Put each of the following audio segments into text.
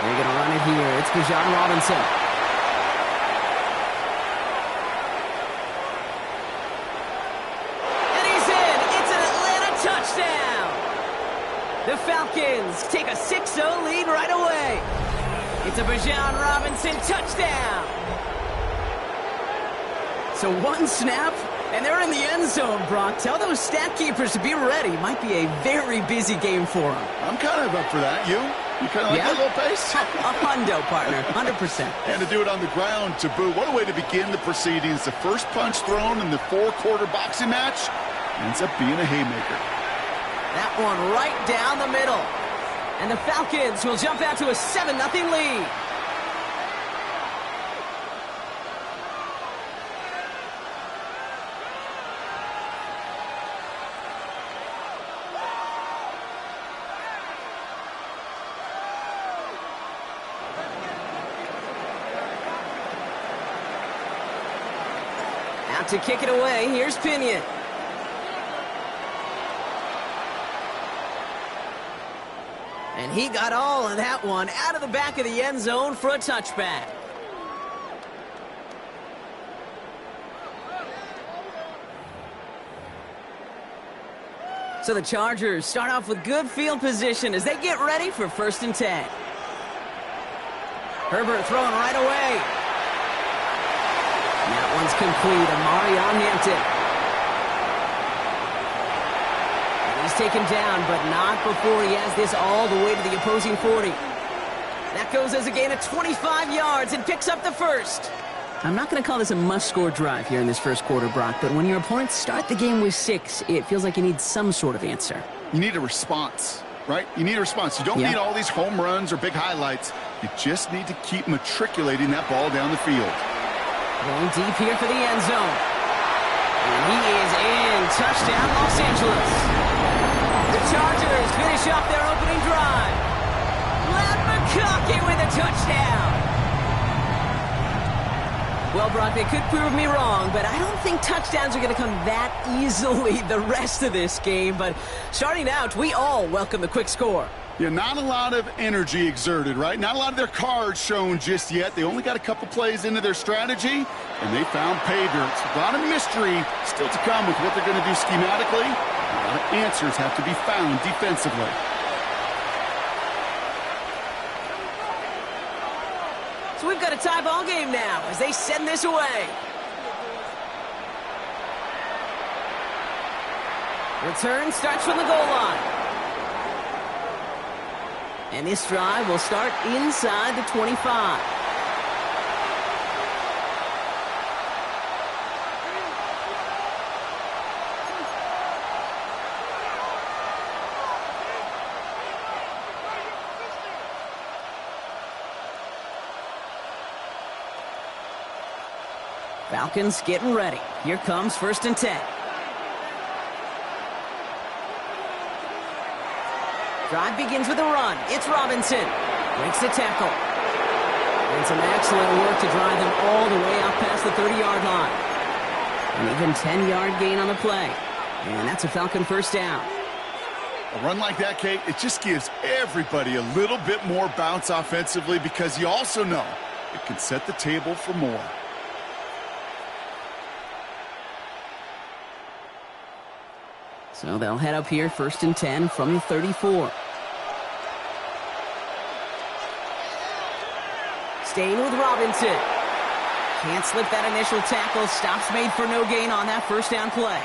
They're going to run it here. It's Bijan Robinson. And he's in. It's an Atlanta touchdown. The Falcons take a 6-0 lead right away. It's a Bijan Robinson touchdown. So one snap, and they're in the end zone, Brock. Tell those stat keepers to be ready. Might be a very busy game for them. I'm kind of up for that. You kind of like that little pace? A hundo, partner, 100%. And to do it on the ground to boot. What a way to begin the proceedings. The first punch thrown in the 4-quarter boxing match ends up being a haymaker. That one right down the middle. And the Falcons will jump out to a 7-0 lead. Out to kick it away, here's Pinion. And he got all of that one out of the back of the end zone for a touchback. So the Chargers start off with good field position as they get ready for 1st and 10. Herbert throwing right away. And that one's complete. Amari on Hampton. He's taken down, but not before he has this all the way to the opposing 40. That goes as a gain of 25 yards and picks up the first. I'm not going to call this a must-score drive here in this first quarter, Brock, but when your opponents start the game with 6, it feels like you need some sort of answer. You need a response, right? You need a response. You don't need all these home runs or big highlights. You just need to keep matriculating that ball down the field. Going deep here for the end zone. And he is in. Touchdown, Los Angeles. The Chargers finish off their opening drive. Matt McConkey with a touchdown. Well, Brock, they could prove me wrong, but I don't think touchdowns are going to come that easily the rest of this game. But starting out, we all welcome the quick score. Yeah, not a lot of energy exerted, right? Not a lot of their cards shown just yet. They only got a couple plays into their strategy, and they found pay dirt. A lot of mystery still to come with what they're going to do schematically. A lot of answers have to be found defensively. So we've got a tie ball game now as they send this away. Return starts from the goal line. And this drive will start inside the 25. Falcons getting ready. Here comes 1st and 10. Drive begins with a run. It's Robinson. Breaks the tackle. And some excellent work to drive them all the way out past the 30-yard line. An even 10-yard gain on the play. And that's a Falcon first down. A run like that, Kate, it just gives everybody a little bit more bounce offensively because you also know it can set the table for more. So they'll head up here 1st and 10 from the 34. Staying with Robinson. Can't slip that initial tackle. Stops made for no gain on that first down play.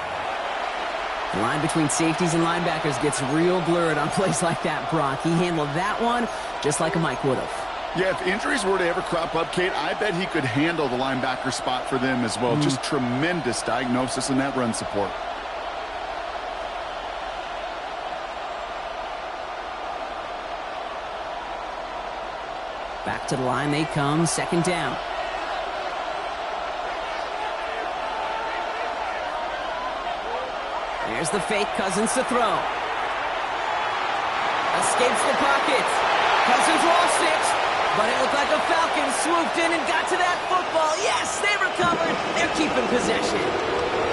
The line between safeties and linebackers gets real blurred on plays like that, Brock. He handled that one just like a Mike would have. Yeah, if injuries were to ever crop up, Kate, I bet he could handle the linebacker spot for them as well. Just tremendous diagnosis in that run support. Back to the line they come, 2nd down. There's the fake, Cousins to throw. Escapes the pocket. Cousins lost it, but it looked like the Falcons swooped in and got to that football. Yes, they recovered. They're keeping possession.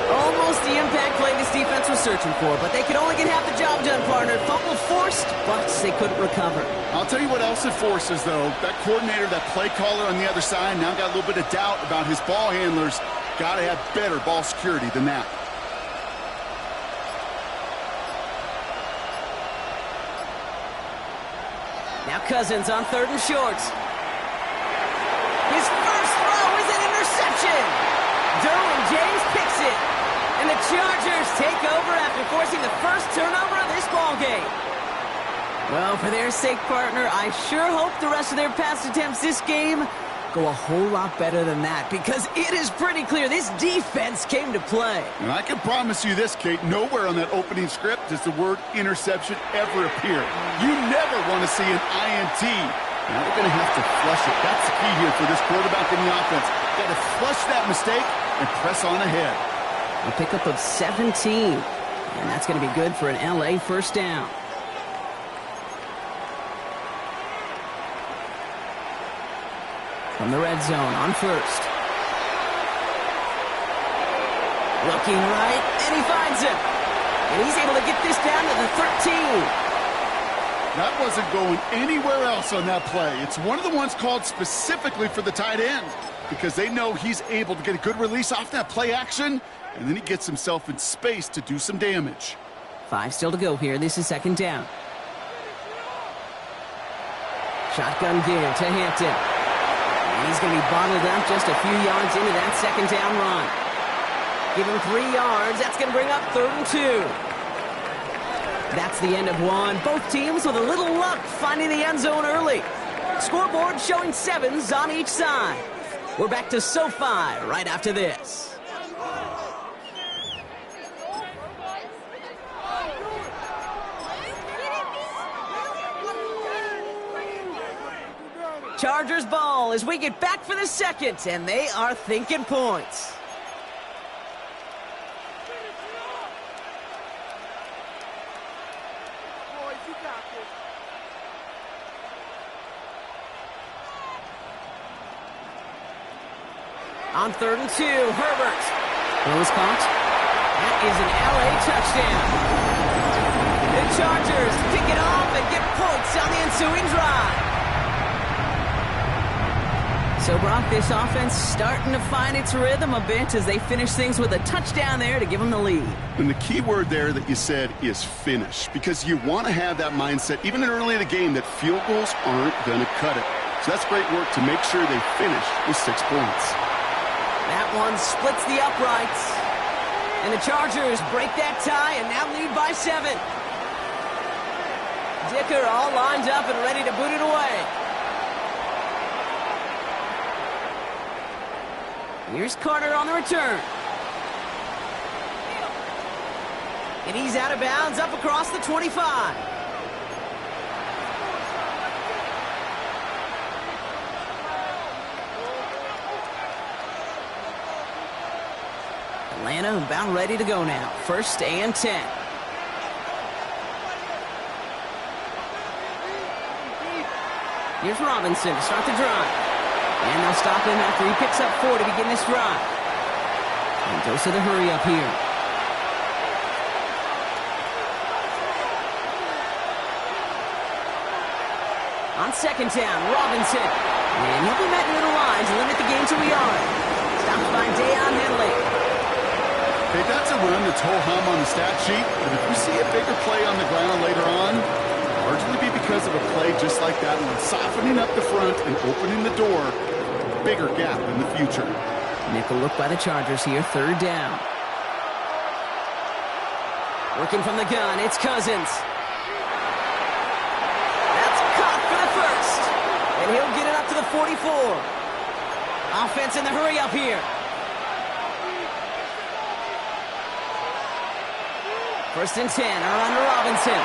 Almost the impact play this defense was searching for, but they could only get half the job done, partner. Fumble forced, but they couldn't recover. I'll tell you what else it forces, though. That coordinator, that play caller on the other side, now got a little bit of doubt about his ball handlers. Got to have better ball security than that. Now Cousins on 3rd and short. His first throw is an interception. Derwin James picks it. And the Chargers take over after forcing the first turnover of this ballgame. Well, for their sake, partner, I sure hope the rest of their pass attempts this game go a whole lot better than that, because it is pretty clear this defense came to play. And I can promise you this, Kate, nowhere on that opening script does the word interception ever appear. You never want to see an INT. Now they're going to have to flush it. That's the key here for this quarterback in the offense. Got to flush that mistake and press on ahead. A pickup of 17, and that's going to be good for an LA first down. From the red zone on 1st. Looking right, and he finds him. And he's able to get this down to the 13. That wasn't going anywhere else on that play. It's one of the ones called specifically for the tight end, because they know he's able to get a good release off that play action, and then he gets himself in space to do some damage. 5 still to go here. This is 2nd down. Shotgun give to Hampton. And he's going to be bottled up just a few yards into that 2nd down run. Give him 3 yards. That's going to bring up 3rd and 2. That's the end of one. Both teams with a little luck finding the end zone early. Scoreboard showing 7s on each side. We're back to SoFi right after this. Chargers ball as we get back for the 2nd, and they are thinking points. On 3rd and 2, Herbert. Throws caught. That is an LA touchdown. The Chargers pick it off and get points on the ensuing drive. So, Brock, this offense starting to find its rhythm a bit as they finish things with a touchdown there to give them the lead. And the key word there that you said is finish, because you want to have that mindset, even early in the game, that field goals aren't going to cut it. So that's great work to make sure they finish with 6 points. That one splits the uprights. And the Chargers break that tie and now lead by 7. Dicker all lined up and ready to boot it away. Here's Carter on the return. And he's out of bounds up across the 25. Atlanta about ready to go now. 1st and 10. Here's Robinson to start the drive. And they'll stop him after he picks up 4 to begin this drive. And goes to the hurry up here. On 2nd down, Robinson. And he'll be met near the line to limit the game to a yard. Stopped by Deion Henley. Okay, that's a run that's ho-hum on the stat sheet, but if we see a bigger play on the ground later on, largely be because of a play just like that one, softening up the front and opening the door, bigger gap in the future. Nickel look by the Chargers here, 3rd down. Working from the gun, it's Cousins. That's caught for the 1st, and he'll get it up to the 44. Offense in the hurry up here. 1st and 10, around to Robinson.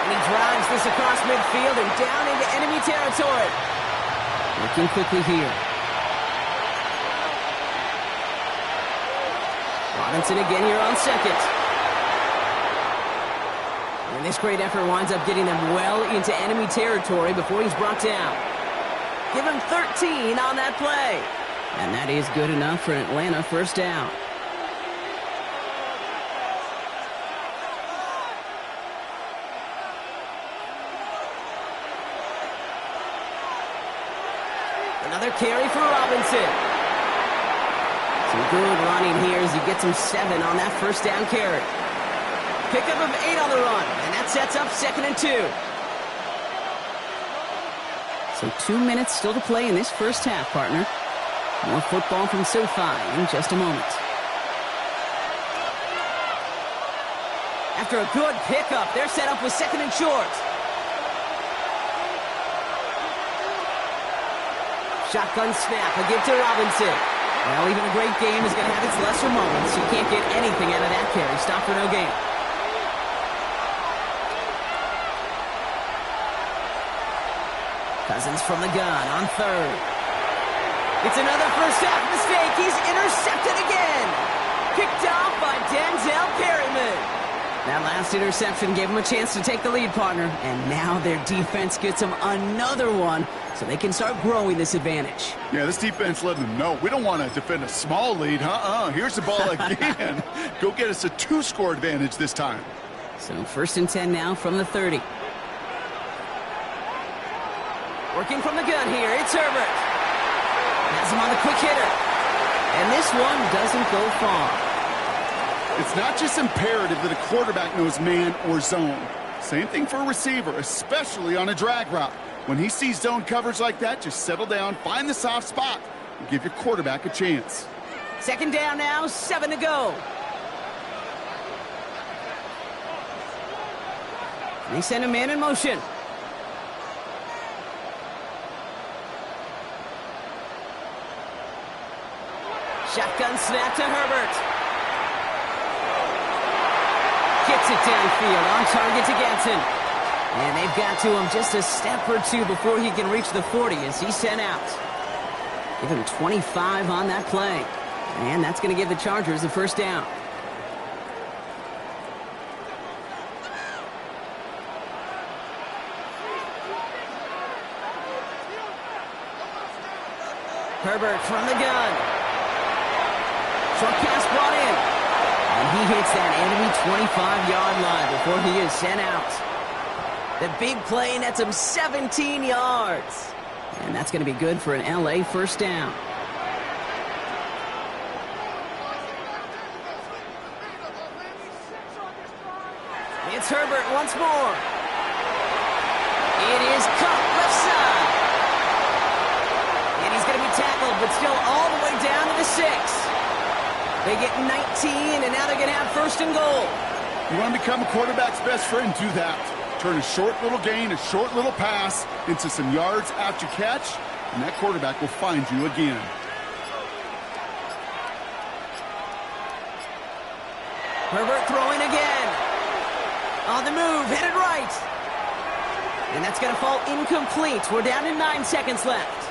And he drives this across midfield and down into enemy territory. Looking quickly here. Robinson again here on 2nd. And this great effort winds up getting them well into enemy territory before he's brought down. Give him 13 on that play. And that is good enough for an Atlanta 1st down. Another carry for Robinson. Some good running here as he gets him 7 on that first down carry. Pickup of 8 on the run, and that sets up 2nd and 2. So 2 minutes still to play in this first half, partner. More football from SoFi in just a moment. After a good pickup, they're set up with 2nd and short. Shotgun snap, a give to Robinson. Well, even a great game is going to have its lesser moments. You can't get anything out of that carry. Stop for no gain. Cousins from the gun on 3rd. It's another first half mistake. He's intercepted again. Picked off by Denzel Perryman. That last interception gave him a chance to take the lead, partner. And now their defense gets them another one so they can start growing this advantage. Yeah, this defense letting them know we don't want to defend a small lead. Here's the ball again. Go get us a 2-score advantage this time. So 1st and 10 now from the 30. Working from the gun here, it's Herbert. Has him on the quick hitter. And this one doesn't go far. It's not just imperative that a quarterback knows man or zone. Same thing for a receiver, especially on a drag route. When he sees zone coverage like that, just settle down, find the soft spot, and give your quarterback a chance. 2nd down now, 7 to go. They send a man in motion. Shotgun snap to Herbert. Gets it downfield, on target to Ganson. And they've got to him just a step or 2 before he can reach the 40 as he's sent out. Give him 25 on that play. And that's going to give the Chargers the first down. Herbert from the gun. Short pass brought in. And he hits that enemy 25-yard line before he is sent out. The big play nets him 17 yards. And that's going to be good for an LA first down. It's Herbert once more. It is cut left side. And he's going to be tackled, but still all the way down to the 6. They get 19, and now they're going to have 1st and goal. You want to become a quarterback's best friend, do that. Turn a short little gain, a short little pass into some yards after catch, and that quarterback will find you again. Herbert throwing again. On the move, headed right. And that's going to fall incomplete. We're down to 9 seconds left.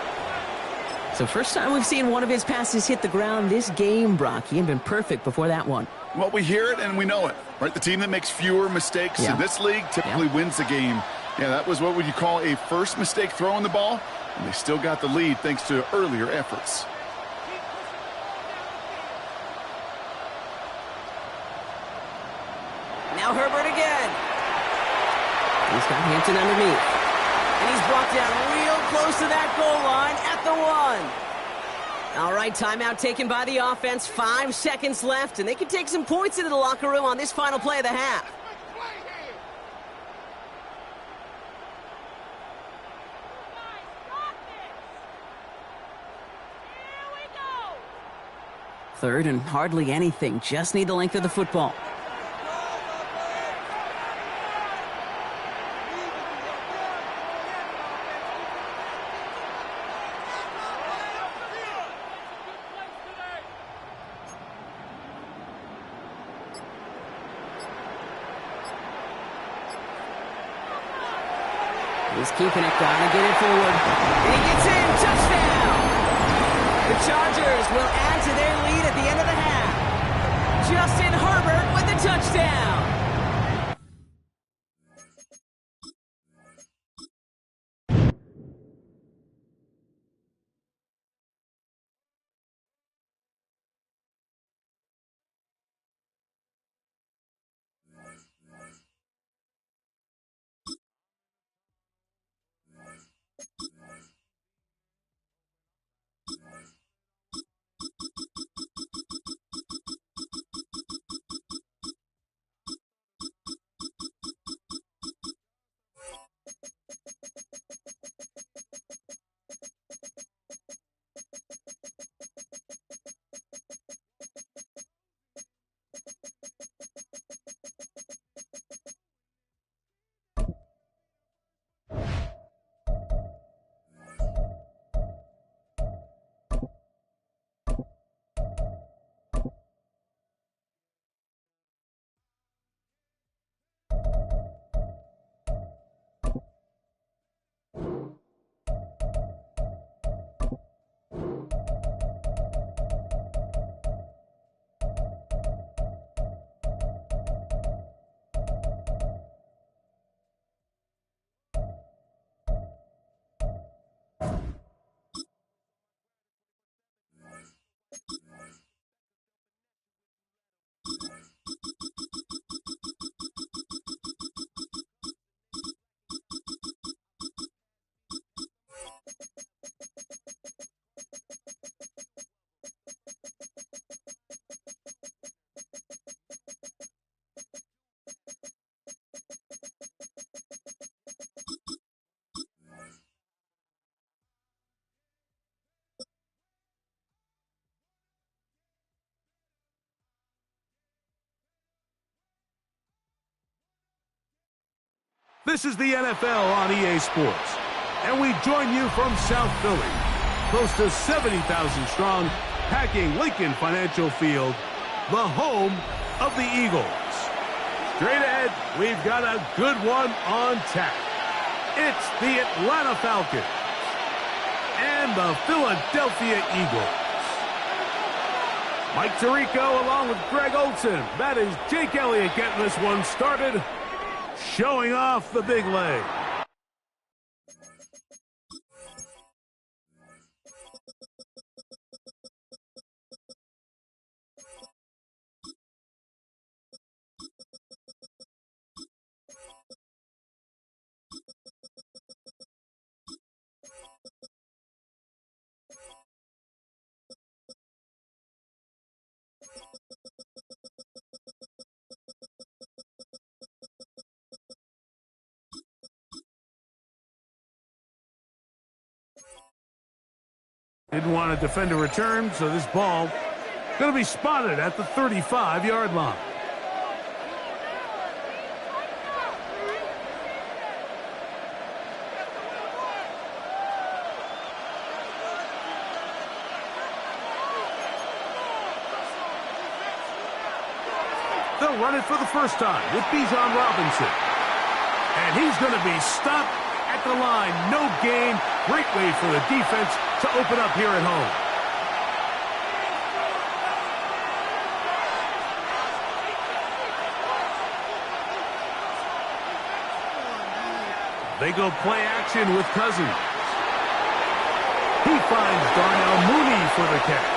So first time we've seen one of his passes hit the ground this game, Brock. He had been perfect before that one. Well, we hear it and we know it, right? The team that makes fewer mistakes in this league typically wins the game. Yeah, that was what would you call a first mistake throwing the ball, and they still got the lead thanks to earlier efforts. Now Herbert again. He's got Hampton underneath. And he's brought down real close to that goal line at the 1. All right, timeout taken by the offense. 5 seconds left, and they can take some points into the locker room on this final play of the half. Third and hardly anything. Just need the length of the football. He's keeping it, trying to get it forward. And he gets in, touchdown! The Chargers will add to their lead at the end of the half. Justin Herbert with the touchdown. This is the NFL on EA Sports, and we join you from South Philly, close to 70,000 strong, packing Lincoln Financial Field, the home of the Eagles. Straight ahead, we've got a good one on tap. It's the Atlanta Falcons and the Philadelphia Eagles. Mike Tirico along with Greg Olson. That is Jake Elliott getting this one started, showing off the big leg. Didn't want to defend a return, so this ball going to be spotted at the 35-yard line. They'll run it for the first time with Bijan Robinson. And he's going to be stopped at the line. No gain. Great way for the defense to open up here at home. They go play action with Cousins. He finds Darnell Mooney for the catch.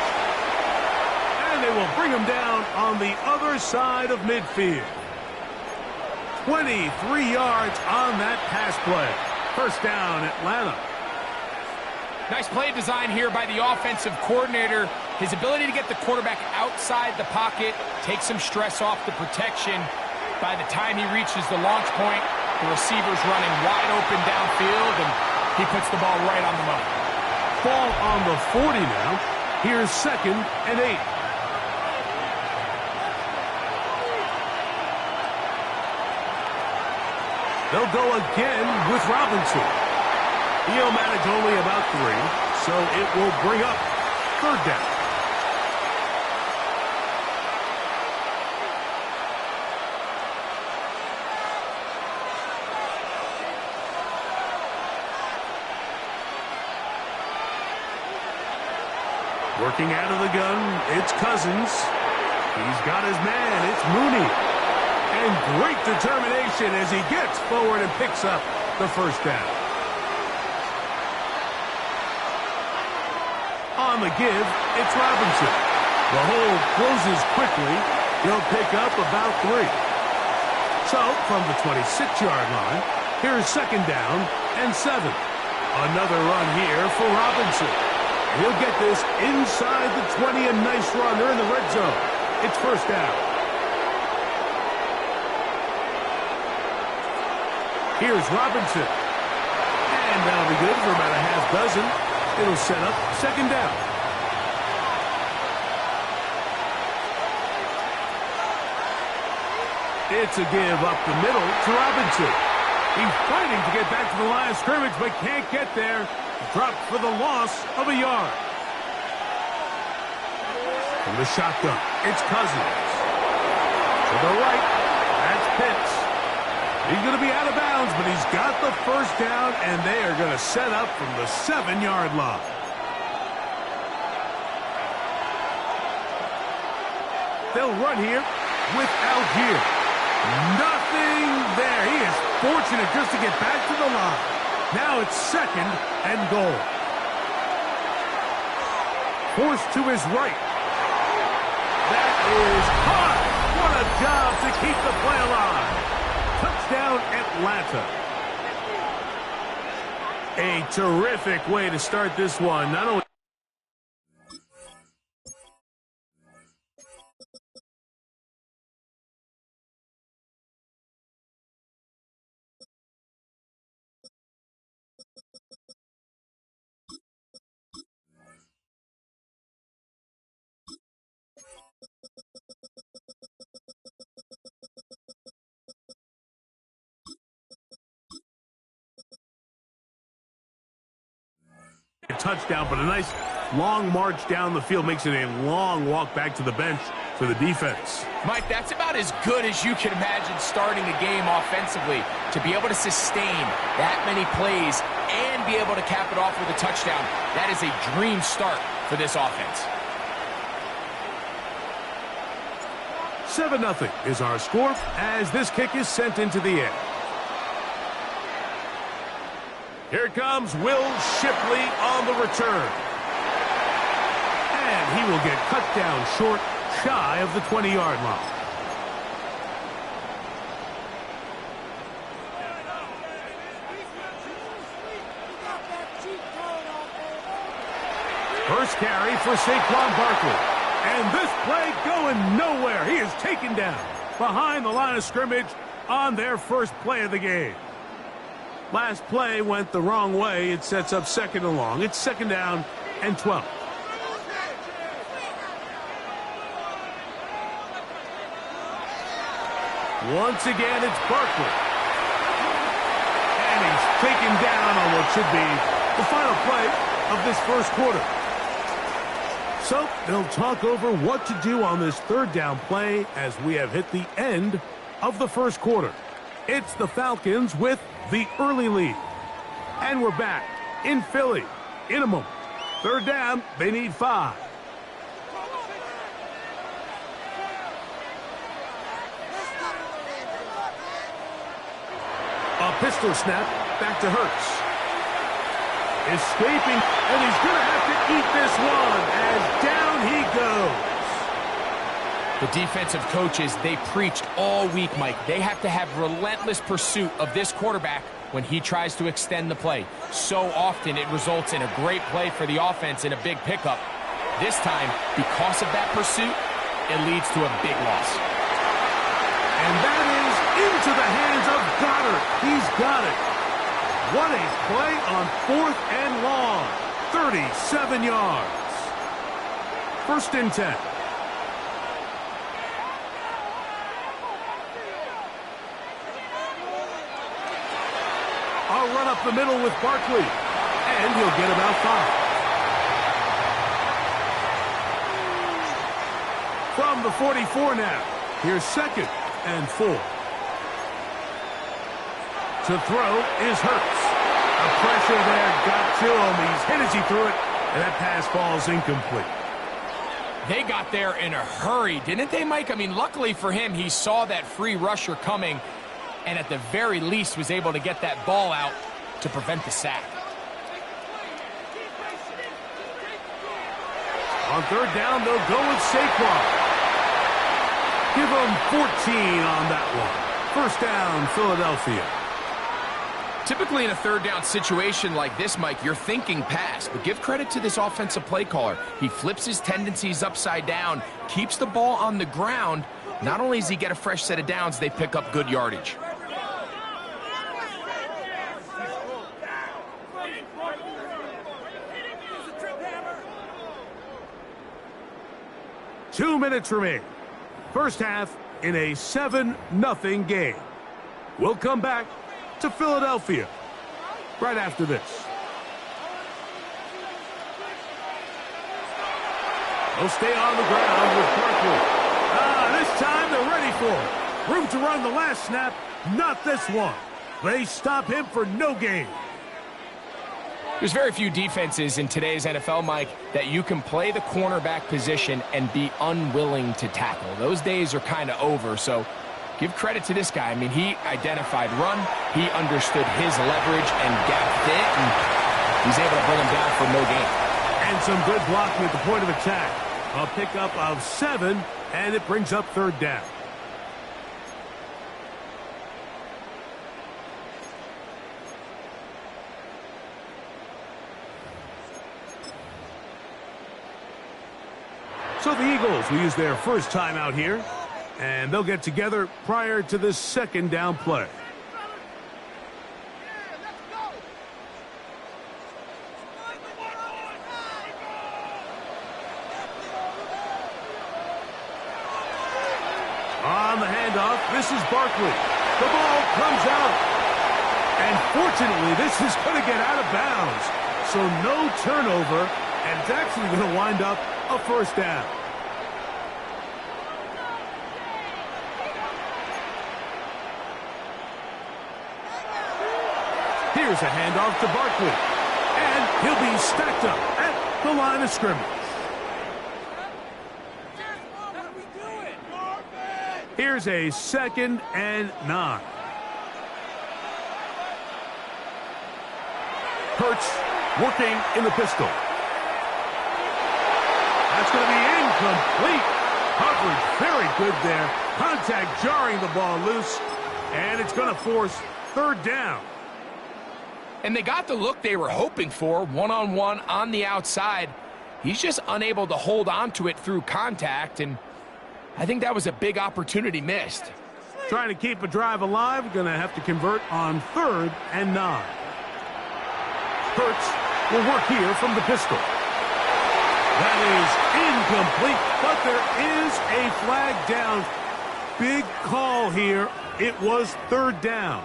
And they will bring him down on the other side of midfield. 23 yards on that pass play. First down, Atlanta. Nice play design here by the offensive coordinator. His ability to get the quarterback outside the pocket, take some stress off the protection. By the time he reaches the launch point, the receiver's running wide open downfield, and he puts the ball right on the money. Ball on the 40 now. Here's 2nd and 8. They'll go again with Robinson. He'll manage only about 3, so it will bring up 3rd down. Working out of the gun, it's Cousins. He's got his man, it's Mooney. And great determination as he gets forward and picks up the first down. On the give, it's Robinson. The hole closes quickly. He'll pick up about 3. So, from the 26-yard line, here's 2nd down and 7. Another run here for Robinson. He'll get this inside the 20, a nice run. They're in the red zone. It's first down. Here's Robinson. And that'll be good for about a half dozen. It'll set up 2nd down. It's a give up the middle to Robinson. He's fighting to get back to the line of scrimmage, but can't get there. Dropped for the loss of a yard. From the shotgun, it's Cousins. To the right, that's Pitts. He's going to be out of bounds, but he's got the first down, and they are going to set up from the 7-yard line. They'll run here without here. Nothing there. He is fortunate just to get back to the line. Now it's 2nd and goal. Forced to his right. That is hard. What a job to keep the play alive. Touchdown, Atlanta. A terrific way to start this one. Not only A touchdown, but a nice long march down the field makes it a long walk back to the bench for the defense. Mike, that's about as good as you can imagine starting a game offensively. To be able to sustain that many plays and be able to cap it off with a touchdown, that is a dream start for this offense. 7-0 is our score as this kick is sent into the air. Here comes Will Shipley on the return. And he will get cut down short, shy of the 20-yard line. First carry for Saquon Barkley. And this play going nowhere. He is taken down behind the line of scrimmage on their first play of the game. Last play went the wrong way. It sets up 2nd and long. It's 2nd down and 12. Once again, it's Barkley. And he's taken down on what should be the final play of this first quarter. So they'll talk over what to do on this 3rd down play as we have hit the end of the first quarter. It's the Falcons with the early lead. And we're back in Philly in a moment. 3rd down, they need 5. A pistol snap back to Hurts. Escaping, and he's going to have to eat this one as down he goes. The defensive coaches, they preached all week, Mike. They have to have relentless pursuit of this quarterback when he tries to extend the play. So often it results in a great play for the offense and a big pickup. This time, because of that pursuit, it leads to a big loss. And that is into the hands of Goddard. He's got it. What a play on 4th and long. 37 yards. 1st and 10. I'll run up the middle with Barkley. And he'll get about 5. From the 44 now. Here's 2nd and 4. To throw is Hurts. The pressure there got to him. He's hit as he threw it, and that pass falls incomplete. They got there in a hurry, didn't they, Mike? I mean, luckily for him, he saw that free rusher coming, and at the very least was able to get that ball out to prevent the sack. On 3rd down, they'll go with Saquon. Give him 14 on that one. 1st down, Philadelphia. Typically in a 3rd down situation like this, Mike, you're thinking pass, but give credit to this offensive play caller. He flips his tendencies upside down, keeps the ball on the ground. Not only does he get a fresh set of downs, they pick up good yardage. Two minutes remain. First half in a 7-0 game. We'll come back to Philadelphia right after this. They'll stay on the ground with Barkley. This time they're ready for it. Room to run the last snap, not this one. They stop him for no gain. There's very few defenses in today's NFL, Mike, that you can play the cornerback position and be unwilling to tackle. Those days are kind of over, so give credit to this guy. I mean, he identified run, he understood his leverage and gap fit, and he's able to bring him down for no gain. And some good blocking at the point of attack. A pickup of 7, and it brings up 3rd down. So the Eagles will use their first time out here, and they'll get together prior to the 2nd down play. On the handoff, this is Barkley. The ball comes out. And fortunately, this is going to get out of bounds. So no turnover, and it's actually going to wind up a first down. Here's a handoff to Barkley. And he'll be stacked up at the line of scrimmage. Here's a 2nd and 9. Hurts working in the pistol. That's going to be incomplete. Coverage very good there. Contact jarring the ball loose. And it's going to force 3rd down. And they got the look they were hoping for, one-on-one on the outside. He's just unable to hold on to it through contact, and I think that was a big opportunity missed. Trying to keep a drive alive, going to have to convert on 3rd and 9. Hurts will work here from the pistol. That is incomplete, but there is a flag down. Big call here. It was 3rd down.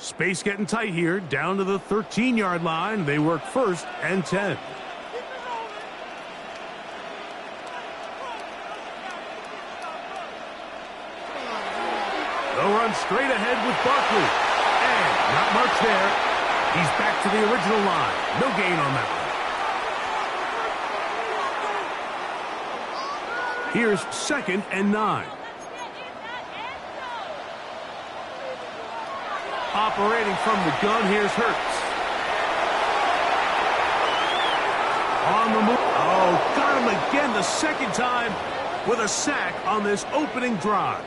Space getting tight here, down to the 13-yard line. They work 1st and 10. They'll run straight ahead with Barkley. And not much there. He's back to the original line. No gain on that one. Here's 2nd and 9. Operating from the gun, here's Hurts. On the move. Oh, got him again the 2nd time with a sack on this opening drive.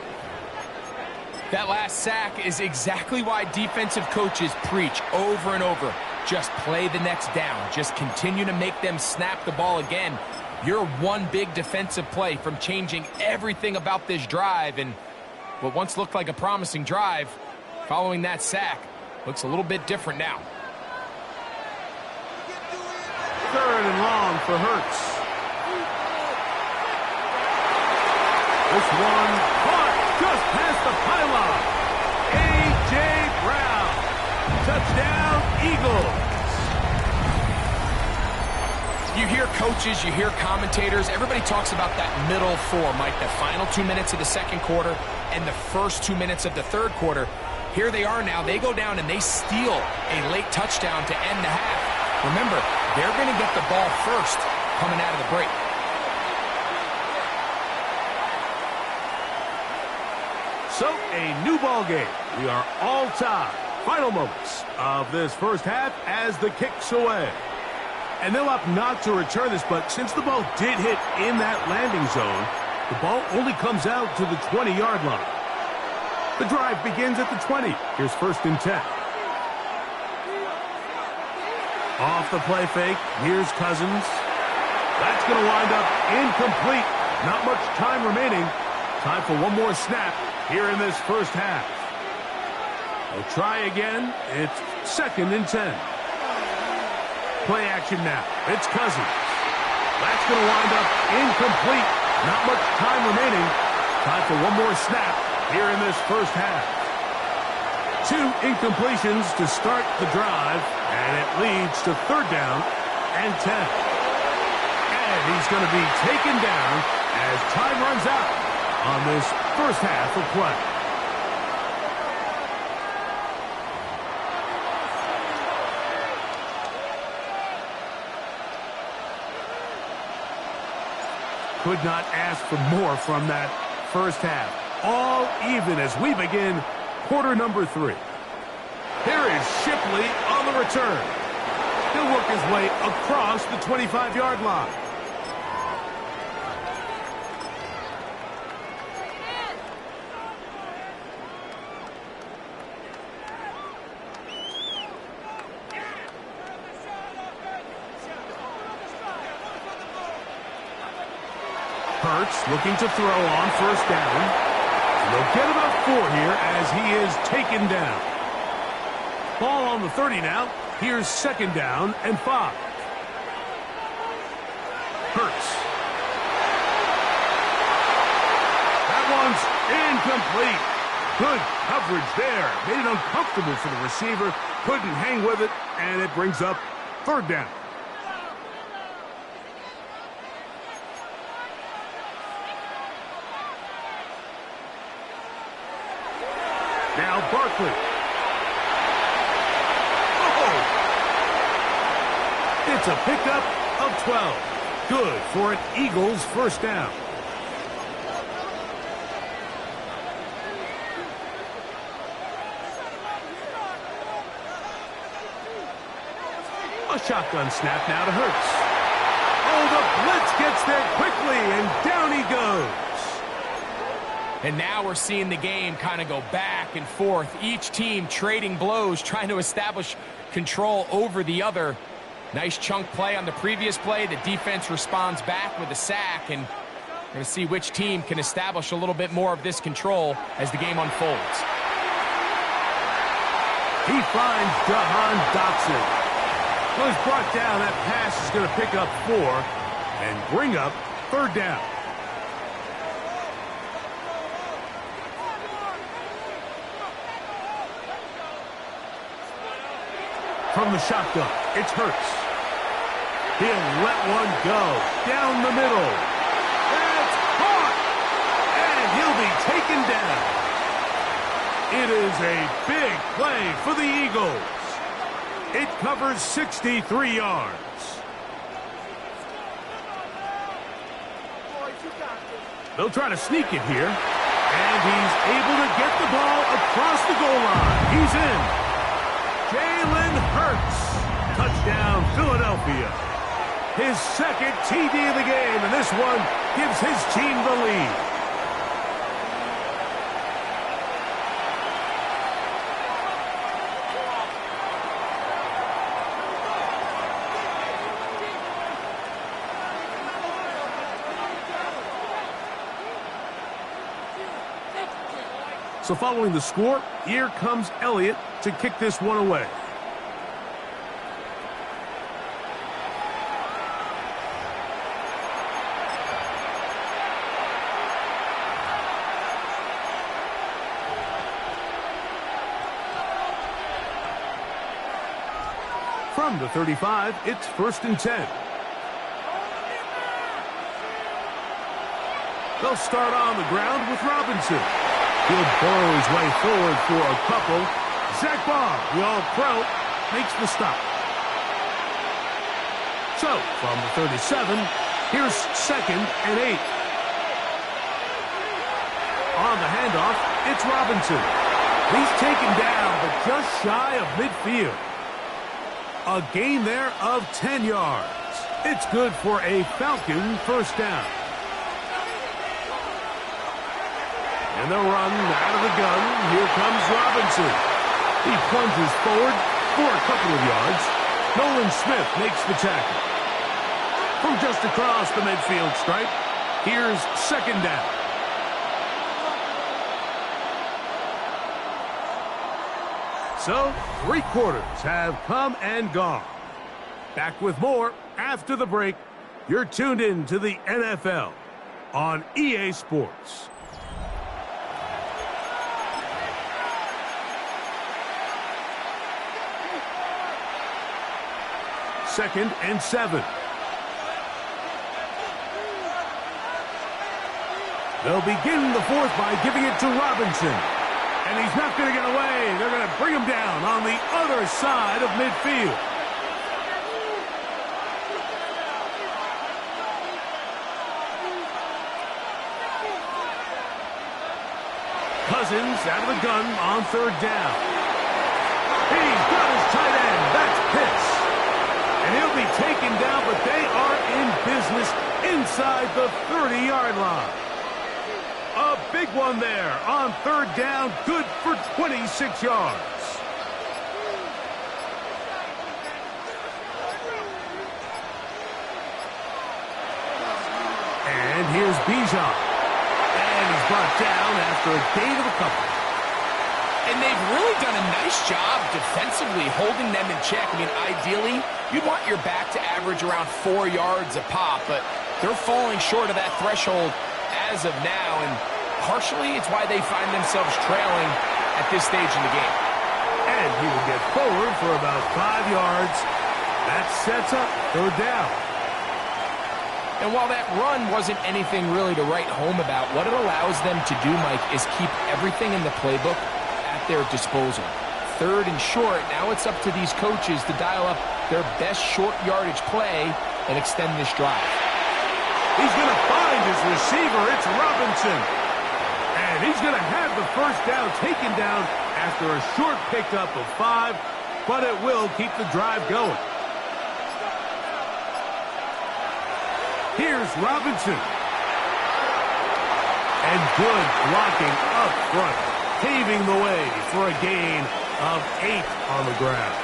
That last sack is exactly why defensive coaches preach over and over. Just play the next down. Just continue to make them snap the ball again. You're one big defensive play from changing everything about this drive, and what once looked like a promising drive, following that sack, looks a little bit different now. 3rd and long for Hurts. This one caught just past the pylon. A.J. Brown. Touchdown, Eagles. You hear coaches, you hear commentators, everybody talks about that middle 4, Mike, the final 2 minutes of the 2nd quarter and the first 2 minutes of the 3rd quarter. Here they are now. They go down and they steal a late touchdown to end the half. Remember, they're going to get the ball first coming out of the break. So, a new ball game. We are all tied. Final moments of this first half as the kick's away. And they'll opt not to return this, but since the ball did hit in that landing zone, the ball only comes out to the 20-yard line. The drive begins at the 20. Here's 1st and 10. Off the play fake. Here's Cousins. That's going to wind up incomplete. Not much time remaining. Time for one more snap here in this first half. They'll try again. It's 2nd and 10. Play action now. It's Cousins. That's going to wind up incomplete. Not much time remaining. Time for one more snap here in this first half. 2 incompletions to start the drive, and it leads to 3rd down and 10. And he's going to be taken down as time runs out on this first half of play. Could not ask for more from that first half. All even as we begin quarter number 3. Here is Shipley on the return. He'll work his way across the 25-yard line. Hurts looking to throw on 1st down. They'll get about 4 here as he is taken down. Ball on the 30 now. Here's 2nd down and 5. Hurts. That one's incomplete. Good coverage there. Made it uncomfortable for the receiver. Couldn't hang with it, and it brings up third down. Now Barkley. Oh! It's a pickup of 12. Good for an Eagles first down. A shotgun snap now to Hurts. Oh, the blitz gets there quickly, and down he goes. And now we're seeing the game kind of go back and forth. Each team trading blows, trying to establish control over the other. Nice chunk play on the previous play. The defense responds back with a sack, and we're going to see which team can establish a little bit more of this control as the game unfolds. He finds Jahan Dotson. Well, he's brought down. That pass is going to pick up 4 and bring up third down. From the shotgun, it's Hurts. He'll let one go down the middle. That's caught, and he'll be taken down. It is a big play for the Eagles. It covers 63 yards. They'll try to sneak it here, and he's able to get the ball across the goal line. He's in. Jalen Hurts. Touchdown, Philadelphia. His second TD of the game, and this one gives his team the lead. So following the score, here comes Elliott to kick this one away. From the 35, it's 1st and 10. They'll start on the ground with Robinson. He'll burrow his way forward for a couple. Zach Baum, the All-Pro, makes the stop. So, from the 37, here's 2nd and 8. On the handoff, it's Robinson. He's taken down, but just shy of midfield. A gain there of 10 yards. It's good for a Falcon first down. And they'll run out of the gun. Here comes Robinson. He plunges forward for a couple of yards. Nolan Smith makes the tackle. From just across the midfield stripe, here's 2nd down. So, 3 quarters have come and gone. Back with more after the break. You're tuned in to the NFL on EA Sports. Second and 7. They'll begin the 4th by giving it to Robinson. And he's not going to get away. They're going to bring him down on the other side of midfield. Cousins out of the gun on 3rd down. He's got his tight end. That's Pitts. And he'll be taken down, but they are in business inside the 30-yard line. A big one there on 3rd down, good for 26 yards. And here's Bijan. And he's brought down after a gain of a couple. And they've really done a nice job defensively holding them in check. I mean, ideally, you'd want your back to average around 4 yards a pop, but they're falling short of that threshold as of now. And partially it's why they find themselves trailing at this stage in the game. And he will get forward for about 5 yards. That sets up third down. And while that run wasn't anything really to write home about, what it allows them to do, Mike, is keep everything in the playbook at their disposal. Third and short, now it's up to these coaches to dial up their best short yardage play and extend this drive. He's going to find his receiver. It's Robinson. And he's going to have the first down taken down after a short pickup of 5, but it will keep the drive going. Here's Robinson. And good blocking up front, paving the way for a gain of 8 on the ground.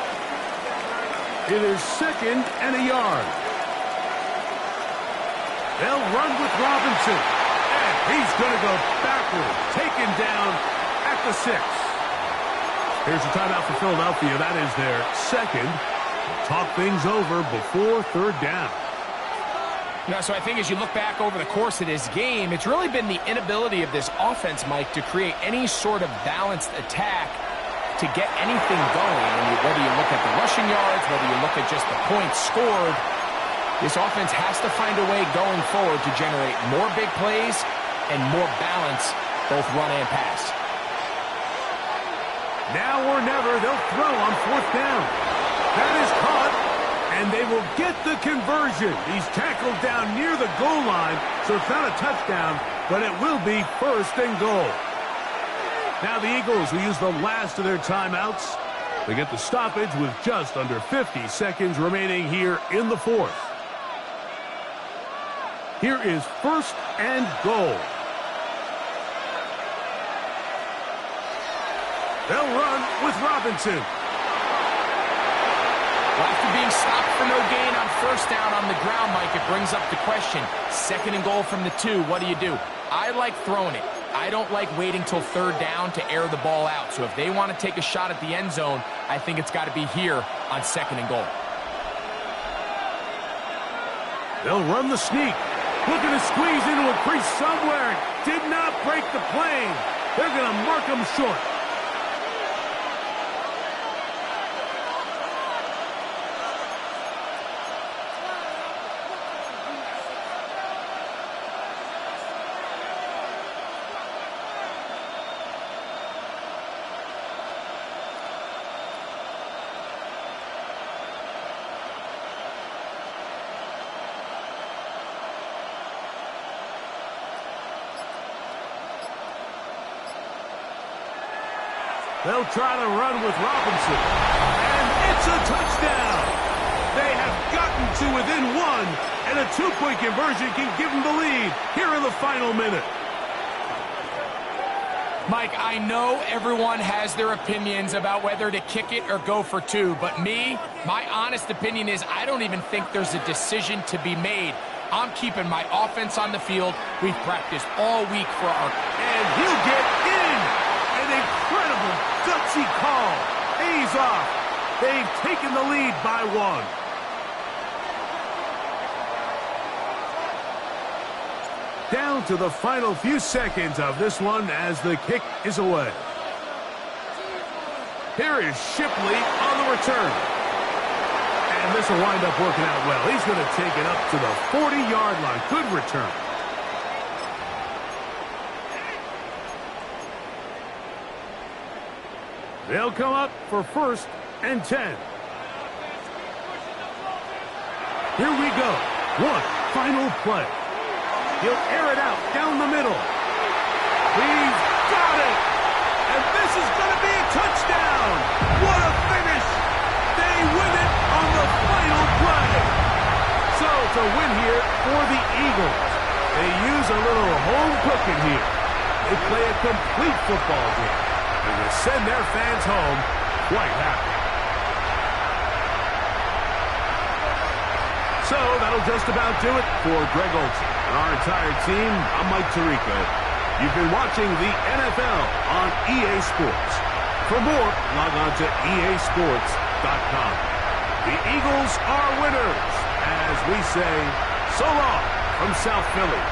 It is 2nd and a yard. They'll run with Robinson. And he's going to go backward, taken down at the 6. Here's a timeout for Philadelphia. That is their second. Talk things over before third down. So I think as you look back over the course of this game, it's really been the inability of this offense, Mike, to create any sort of balanced attack to get anything going. And whether you look at the rushing yards, whether you look at just the points scored, this offense has to find a way going forward to generate more big plays and more balance, both run and pass. Now or never, they'll throw on fourth down. That is caught, and they will get the conversion. He's tackled down near the goal line, so it's not a touchdown, but it will be 1st and goal. Now the Eagles will use the last of their timeouts. They get the stoppage with just under 50 seconds remaining here in the 4th. Here is 1st and goal. They'll run with Robinson. Well, after being stopped for no gain on first down on the ground, Mike, it brings up the question. 2nd and goal from the 2, what do? I like throwing it. I don't like waiting till third down to air the ball out. So if they want to take a shot at the end zone, I think it's got to be here on 2nd and goal. They'll run the sneak. Looking to squeeze into a crease somewhere. Did not break the plane. They're going to mark him short. They'll try to run with Robinson. And it's a touchdown. They have gotten to within 1, and a 2-point conversion can give them the lead here in the final minute. Mike, I know everyone has their opinions about whether to kick it or go for 2, but my honest opinion is I don't even think there's a decision to be made. I'm keeping my offense on the field. We've practiced all week for our... And he'll get in. An incredible, gutsy call. Pays off. They've taken the lead by 1. Down to the final few seconds of this one as the kick is away. Here is Shipley on the return. And this will wind up working out well. He's going to take it up to the 40-yard line. Good return. They'll come up for 1st and 10. Here we go. One final play. He'll air it out down the middle. He's got it. And this is going to be a touchdown. What a finish. They win it on the final play. So it's a win here for the Eagles. They use a little home cooking here. They play a complete football game. And they send their fans home quite happy. So that'll just about do it for Greg Olsen and our entire team. I'm Mike Tirico. You've been watching the NFL on EA Sports. For more, log on to easports.com. The Eagles are winners as we say so long from South Philly.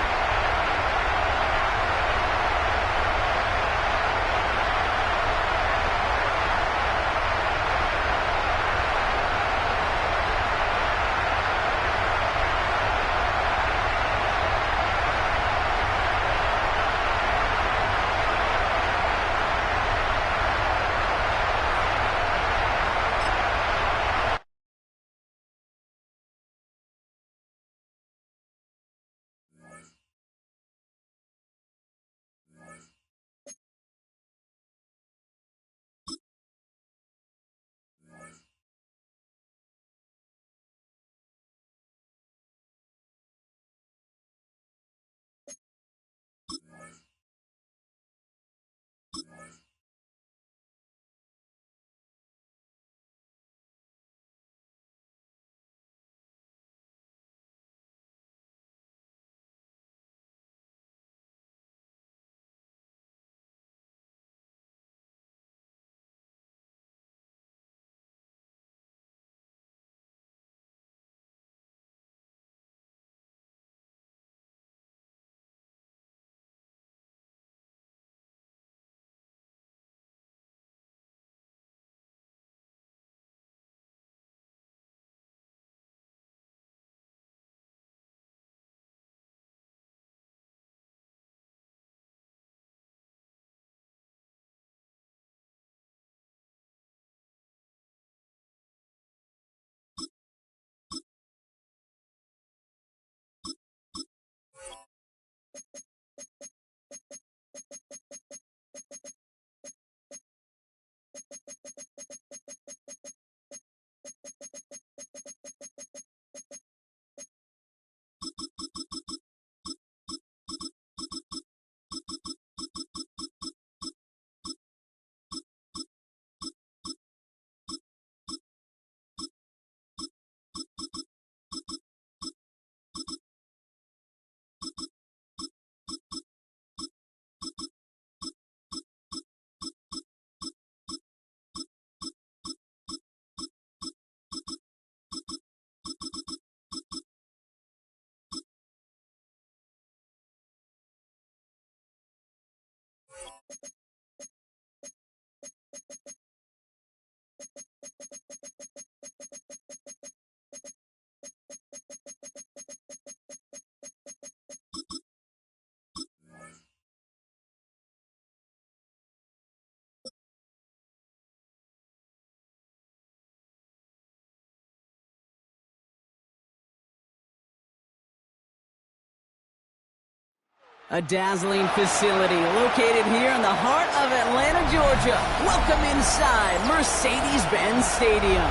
A dazzling facility located here in the heart of Atlanta, Georgia. Welcome inside Mercedes-Benz Stadium.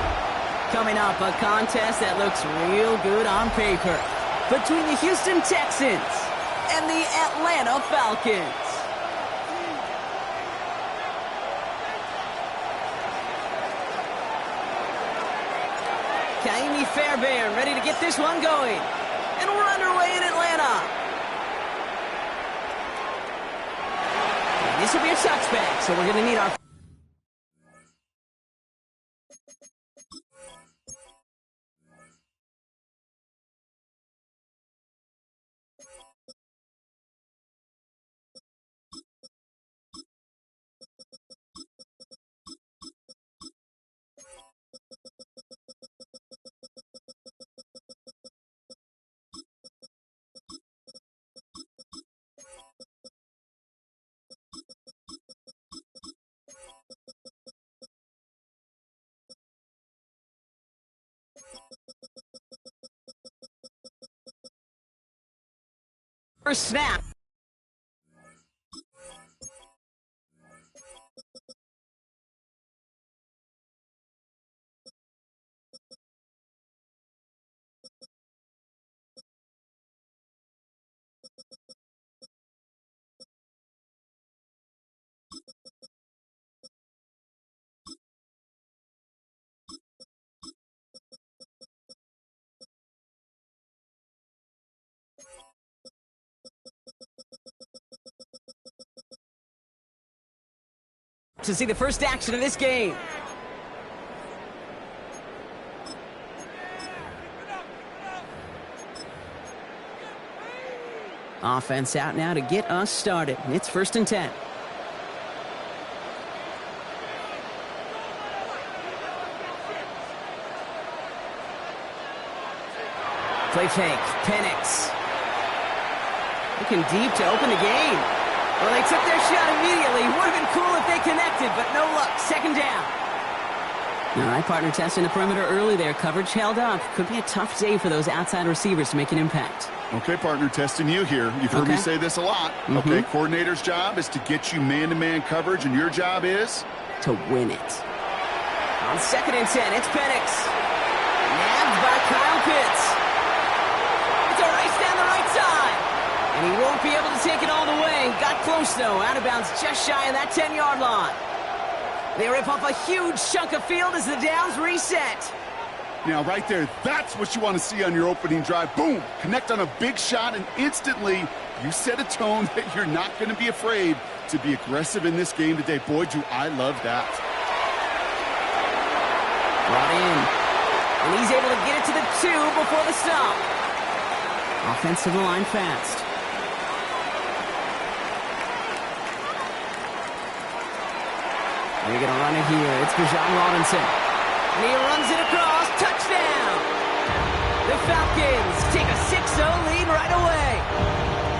Coming up, a contest that looks real good on paper between the Houston Texans and the Atlanta Falcons. Kaimi Fairbairn ready to get this one going. And we're underway in Atlanta. This will be a touchback, so we're going to need our... First snap. To see the first action of this game. Offense out now to get us started. It's 1st and 10. Play fake. Penix. Looking deep to open the game. Well, they took their shot immediately. Would have been cool if they connected, but no luck. 2nd down. All right, partner, testing the perimeter early there. Coverage held up. Could be a tough day for those outside receivers to make an impact. Okay, partner, testing you here. You've heard me say this a lot. Okay, coordinator's job is to get you man-to-man coverage, and your job is? To win it. On 2nd and 10, it's Penix. Nabbed by Kyle Pitts. It's a race down the right side. And he won't be able to take it all the way. Got close, though. Out of bounds just shy of that 10-yard line. They rip off a huge chunk of field as the downs reset. Now, right there, that's what you want to see on your opening drive. Boom! Connect on a big shot, and instantly you set a tone that you're not going to be afraid to be aggressive in this game today. Boy, do I love that. Brought in. And he's able to get it to the 2 before the stop. Offense to the line fast. They're going to run it here. It's Bijan Robinson. And he runs it across. Touchdown! The Falcons take a 6-0 lead right away.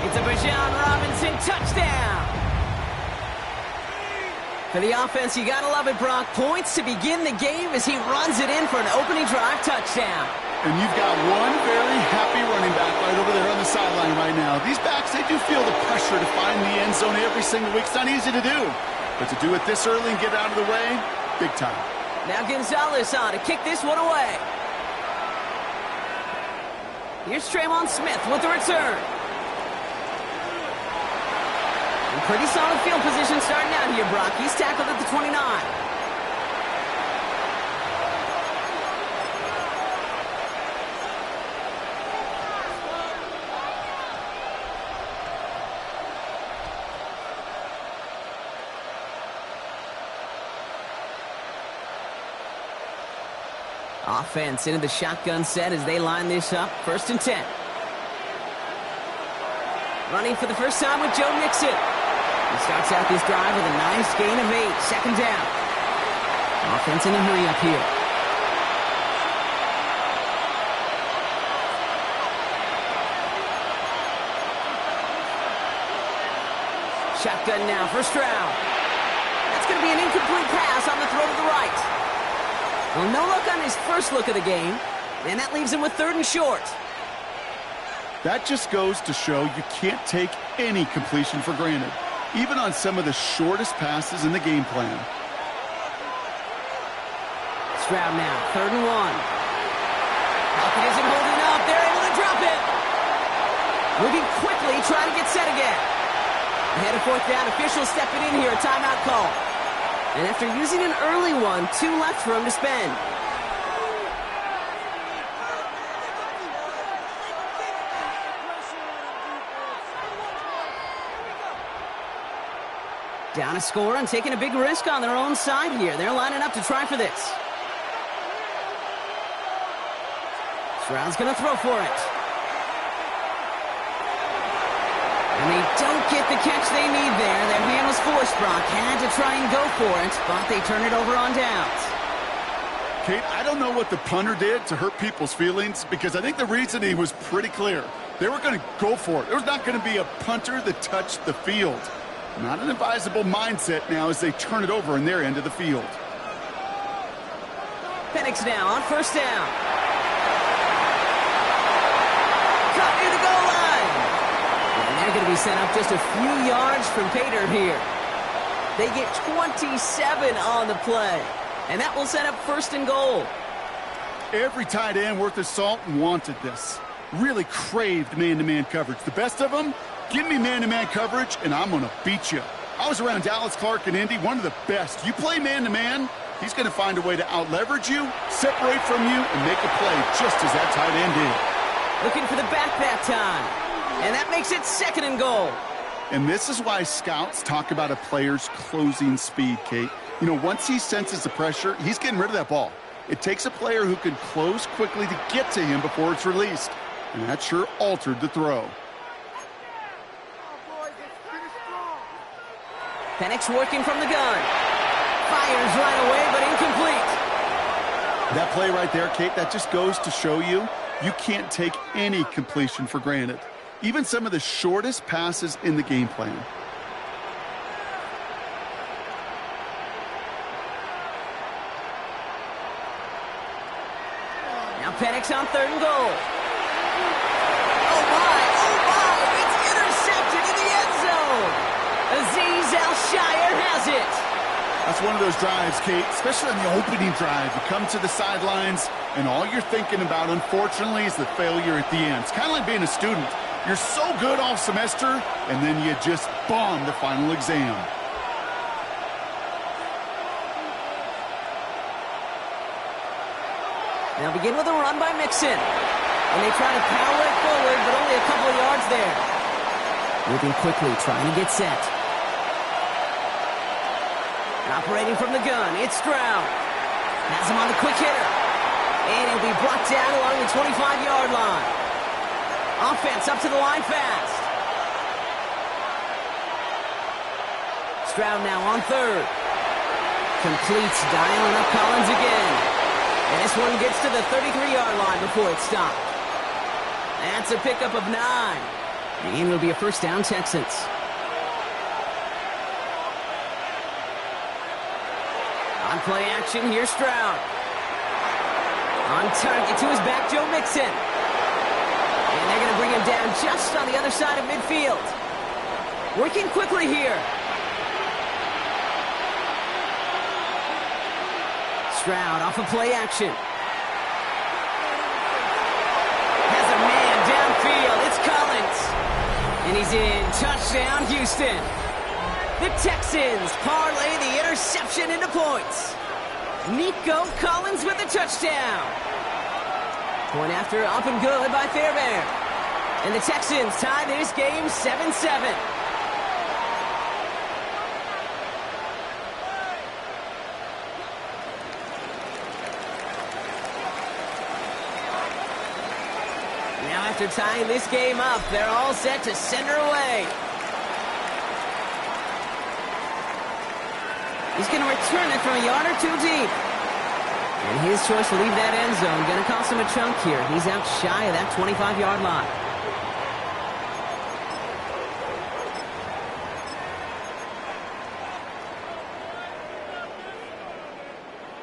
It's a Bijan Robinson touchdown. For the offense, you got to love it, Brock. Points to begin the game as he runs it in for an opening drive touchdown. And you've got one very happy running back right over there on the sideline right now. These backs, they do feel the pressure to find the end zone every single week. It's not easy to do. But to do it this early and get out of the way, big time. Now Gonzalez on to kick this one away. Here's Tremont Smith with the return. And pretty solid field position starting out here, Brock. He's tackled at the 29. Offense into the shotgun set as they line this up. 1st and 10. Running for the first time with Joe Mixon. He starts out this drive with a nice gain of 8. 2nd down. Offense in a hurry up here. Shotgun now for Stroud. That's going to be an incomplete pass on the throw to the right. Well, no luck on his first look of the game, and that leaves him with 3rd and short. That just goes to show you can't take any completion for granted, even on some of the shortest passes in the game plan. Stroud now, 3rd and 1. Falcon isn't holding up. They're able to drop it. Moving quickly, trying to get set again. Ahead of 4th down, officials stepping in here, a timeout call. And after using an early one, 2 left for him to spend. Down a score and taking a big risk on their own side here. They're lining up to try for this. Stroud's going to throw for it. And they don't get the catch they need there. Their hand was forced, Brock. Had to try and go for it, but they turn it over on downs. Kate, I don't know what the punter did to hurt people's feelings because I think the reasoning was pretty clear. They were going to go for it. There's not going to be a punter that touched the field. Not an advisable mindset now as they turn it over in their end of the field. Penix now on 1st down. Cut near the goal line. And they're going to be sent up just a few yards from Pater here. They get 27 on the play. And that will set up 1st and goal. Every tight end worth his salt wanted this. Really craved man-to-man coverage. The best of them, give me man-to-man coverage, and I'm going to beat you. I was around Dallas Clark and Indy, one of the best. You play man-to-man, he's going to find a way to out-leverage you, separate from you, and make a play just as that tight end did. Looking for the back that time. And that makes it 2nd and goal. And this is why scouts talk about a player's closing speed, Kate. You know, once he senses the pressure, he's getting rid of that ball. It takes a player who can close quickly to get to him before it's released. And that sure altered the throw. Penix working from the gun. Fires right away, but incomplete. That play right there, Kate, that just goes to show you, you can't take any completion for granted. Even some of the shortest passes in the game plan. Now Penix on 3rd and goal. Oh my, it's intercepted in the end zone. Azeez Al-Shaair has it. That's one of those drives, Kate, especially on the opening drive. You come to the sidelines, and all you're thinking about, unfortunately, is the failure at the end. It's kind of like being a student. You're so good all semester, and then you just bomb the final exam. Now begin with a run by Mixon. And they try to power it forward, but only a couple of yards there. Moving quickly, trying to get set. Operating from the gun, it's Stroud. Has him on the quick hitter. And he'll be brought down along the 25-yard line. Offense up to the line fast. Stroud now on 3rd. Completes, dialing up Collins again. And this one gets to the 33-yard line before it's stopped. That's a pickup of 9. And it'll be a 1st down, Texans. On play action, here's Stroud. On target to his back, Joe Mixon. And they're going to bring him down just on the other side of midfield. Working quickly here. Stroud off of play action. Has a man downfield. It's Collins. And he's in. Touchdown, Houston. The Texans parlay the interception into points. Nico Collins with the touchdown. Point after up and good by Fairbairn. And the Texans tie this game 7-7. Now after tying this game up, they're all set to send her away. He's going to return it from a yard or two deep. And his choice to leave that end zone going to cost him a chunk here. He's out shy of that 25-yard line.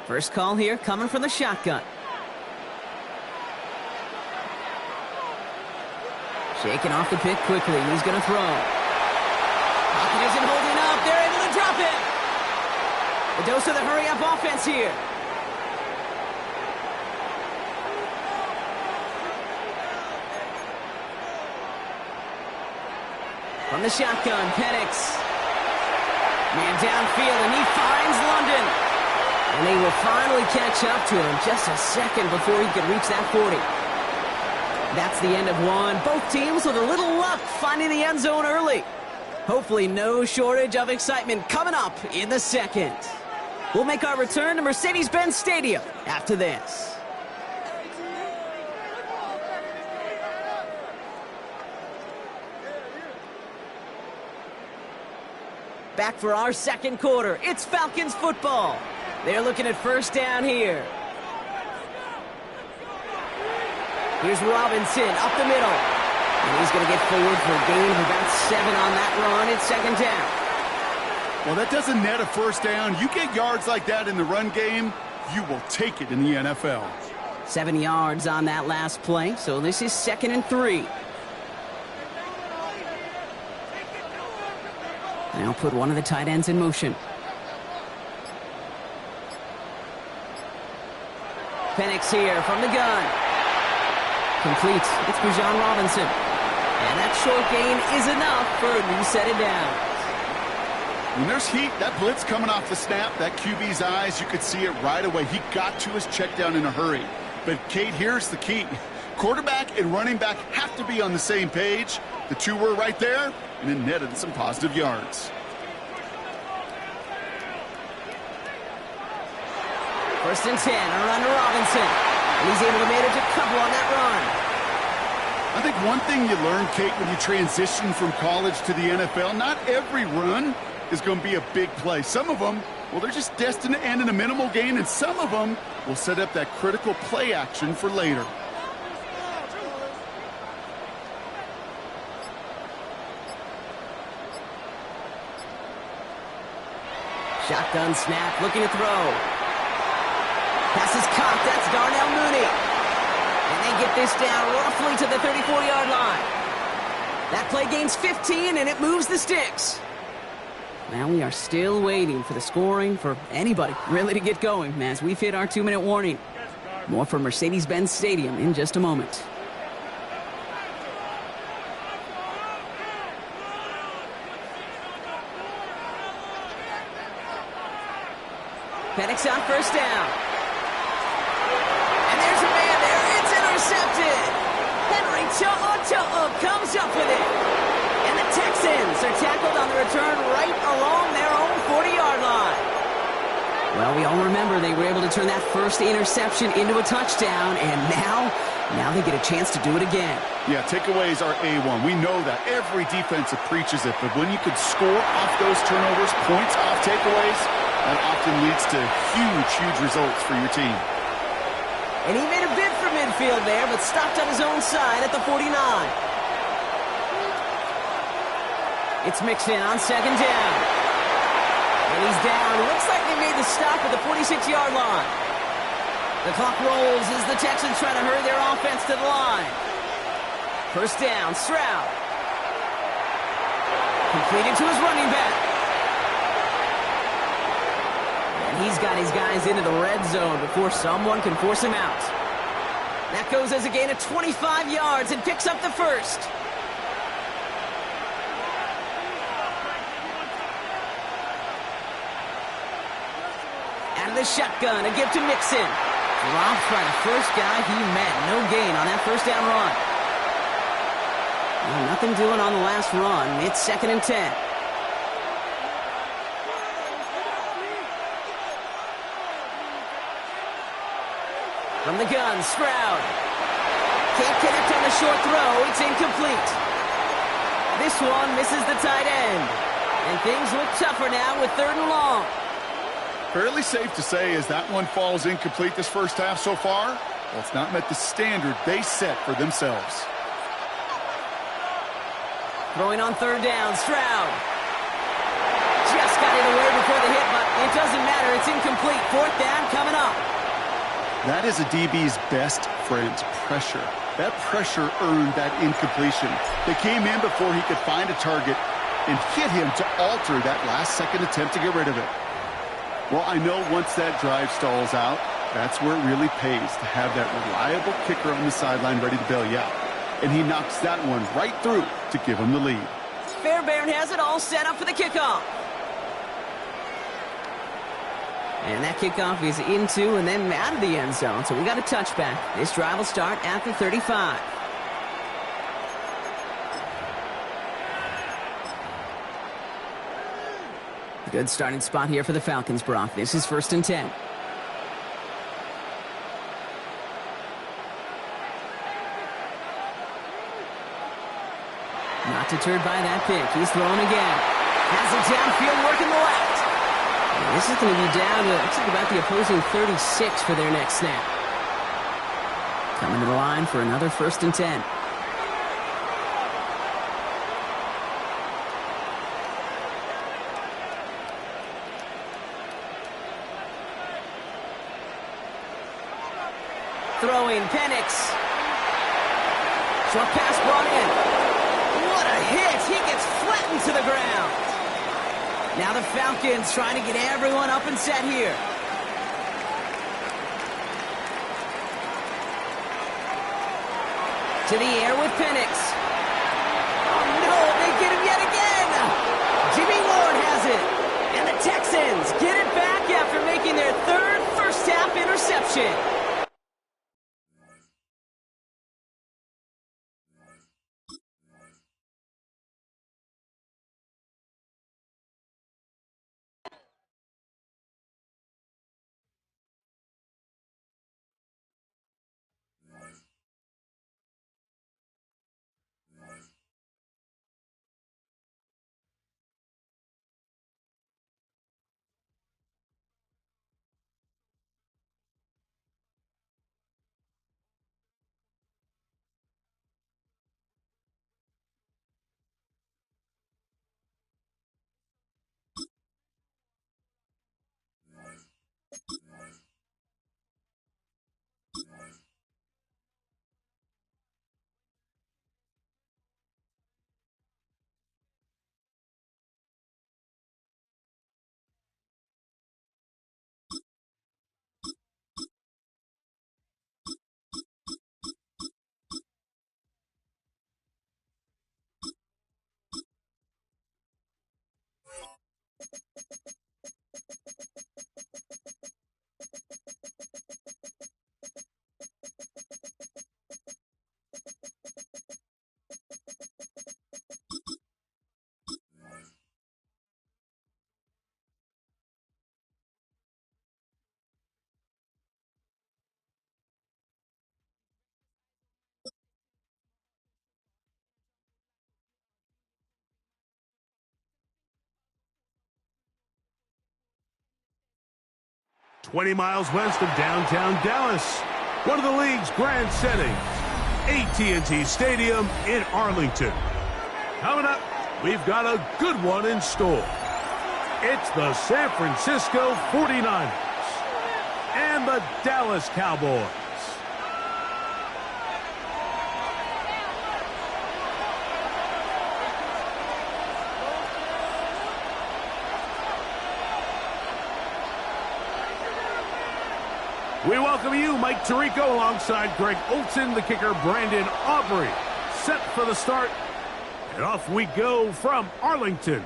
First call here coming from the shotgun. Shaking off the pick quickly. He's going to throw. Pocket isn't holding up. They're able to drop it. The dose of the hurry-up offense here. From the shotgun, Penix. Man downfield, and he finds London. And they will finally catch up to him just a second before he could reach that 40. That's the end of one. Both teams with a little luck finding the end zone early. Hopefully no shortage of excitement coming up in the second. We'll make our return to Mercedes-Benz Stadium after this. Back for our second quarter. It's Falcons football. They're looking at first down here. Here's Robinson up the middle. And he's going to get forward for a gain of about 7 on that run. It's second down. Well, that doesn't net a first down. You get yards like that in the run game, you will take it in the NFL. 7 yards on that last play, so this is 2nd and 3. Now put one of the tight ends in motion. Penix here from the gun. Complete. It's Bijan Robinson. And that short gain is enough for a new set of downs. When there's heat, that blitz coming off the snap, that QB's eyes, you could see it right away. He got to his check down in a hurry. But, Kate, here's the key. Quarterback and running back have to be on the same page. The two were right there, and it netted some positive yards. First and 10, a run to Robinson. And he's able to manage a couple on that run. I think one thing you learn, Kate, when you transition from college to the NFL, not every run is going to be a big play. Some of them, well, they're just destined to end in a minimal gain, and some of them will set up that critical play action for later. Shotgun snap, looking to throw. Pass is caught. That's Darnell Mooney. And they get this down roughly to the 34-yard line. That play gains 15, and it moves the sticks. Now we are still waiting for the scoring for anybody really to get going as we've hit our 2-minute warning. More from Mercedes-Benz Stadium in just a moment. Penix on first down. And there's a man there. It's intercepted. Henry To'o comes up with it. And the Texans are tackled on the return right along their own 40-yard line. Well, we all remember they were able to turn that first interception into a touchdown, and now they get a chance to do it again. Yeah, takeaways are A1. We know that. Every defensive preaches it, but when you could score off those turnovers, points off takeaways, that often leads to huge results for your team. And he made a bid for midfield there, but stopped on his own side at the 49. It's Mixon on second down. And he's down. Looks like they made the stop at the 46-yard line. The clock rolls as the Texans try to hurry their offense to the line. First down, Stroud. Completed to his running back. And he's got his guys into the red zone before someone can force him out. That goes as a gain of 25 yards and picks up the first. Out of the shotgun, a give to Mixon. Dropped by the first guy he met. No gain on that first down run. Well, nothing doing on the last run. It's 2nd and 10. From the gun, Stroud. Can't connect on the short throw. It's incomplete. This one misses the tight end. And things look tougher now with 3rd and long. Fairly safe to say as that one falls incomplete this first half so far, well, it's not met the standard they set for themselves. Throwing on 3rd down, Stroud. Just got it away before the hit, but it doesn't matter. It's incomplete. 4th down coming up. That is a DB's best friend, pressure. That pressure earned that incompletion. They came in before he could find a target and hit him to alter that last-second attempt to get rid of it. Well, I know once that drive stalls out, that's where it really pays to have that reliable kicker on the sideline ready to bail you out. And he knocks that one right through to give him the lead. Fairbairn has it all set up for the kickoff. And that kickoff is into and then out of the end zone. So we got a touchback. This drive will start at the 35. Good starting spot here for the Falcons, Brock. This is 1st and 10. Not deterred by that pick. He's throwing again. Has it downfield, working the left. And this is going to be down to, looks like about the opposing 36 for their next snap. Coming to the line for another 1st and 10. Throwing, Penix. Short pass brought in. What a hit! He gets flattened to the ground. Now the Falcons trying to get everyone up and set here. To the air with Penix. Oh no, they get him yet again. Jimmy Ward has it. And the Texans get it back after making their 3rd first-half interception. "20 miles west of downtown Dallas, one of the league's grand settings, AT&T Stadium in Arlington. Coming up, we've got a good one in store. It's the San Francisco 49ers. and the Dallas Cowboys. We welcome you, Mike Tirico, alongside Greg Olson, the kicker, Brandon Aubrey. Set for the start, and off we go from Arlington.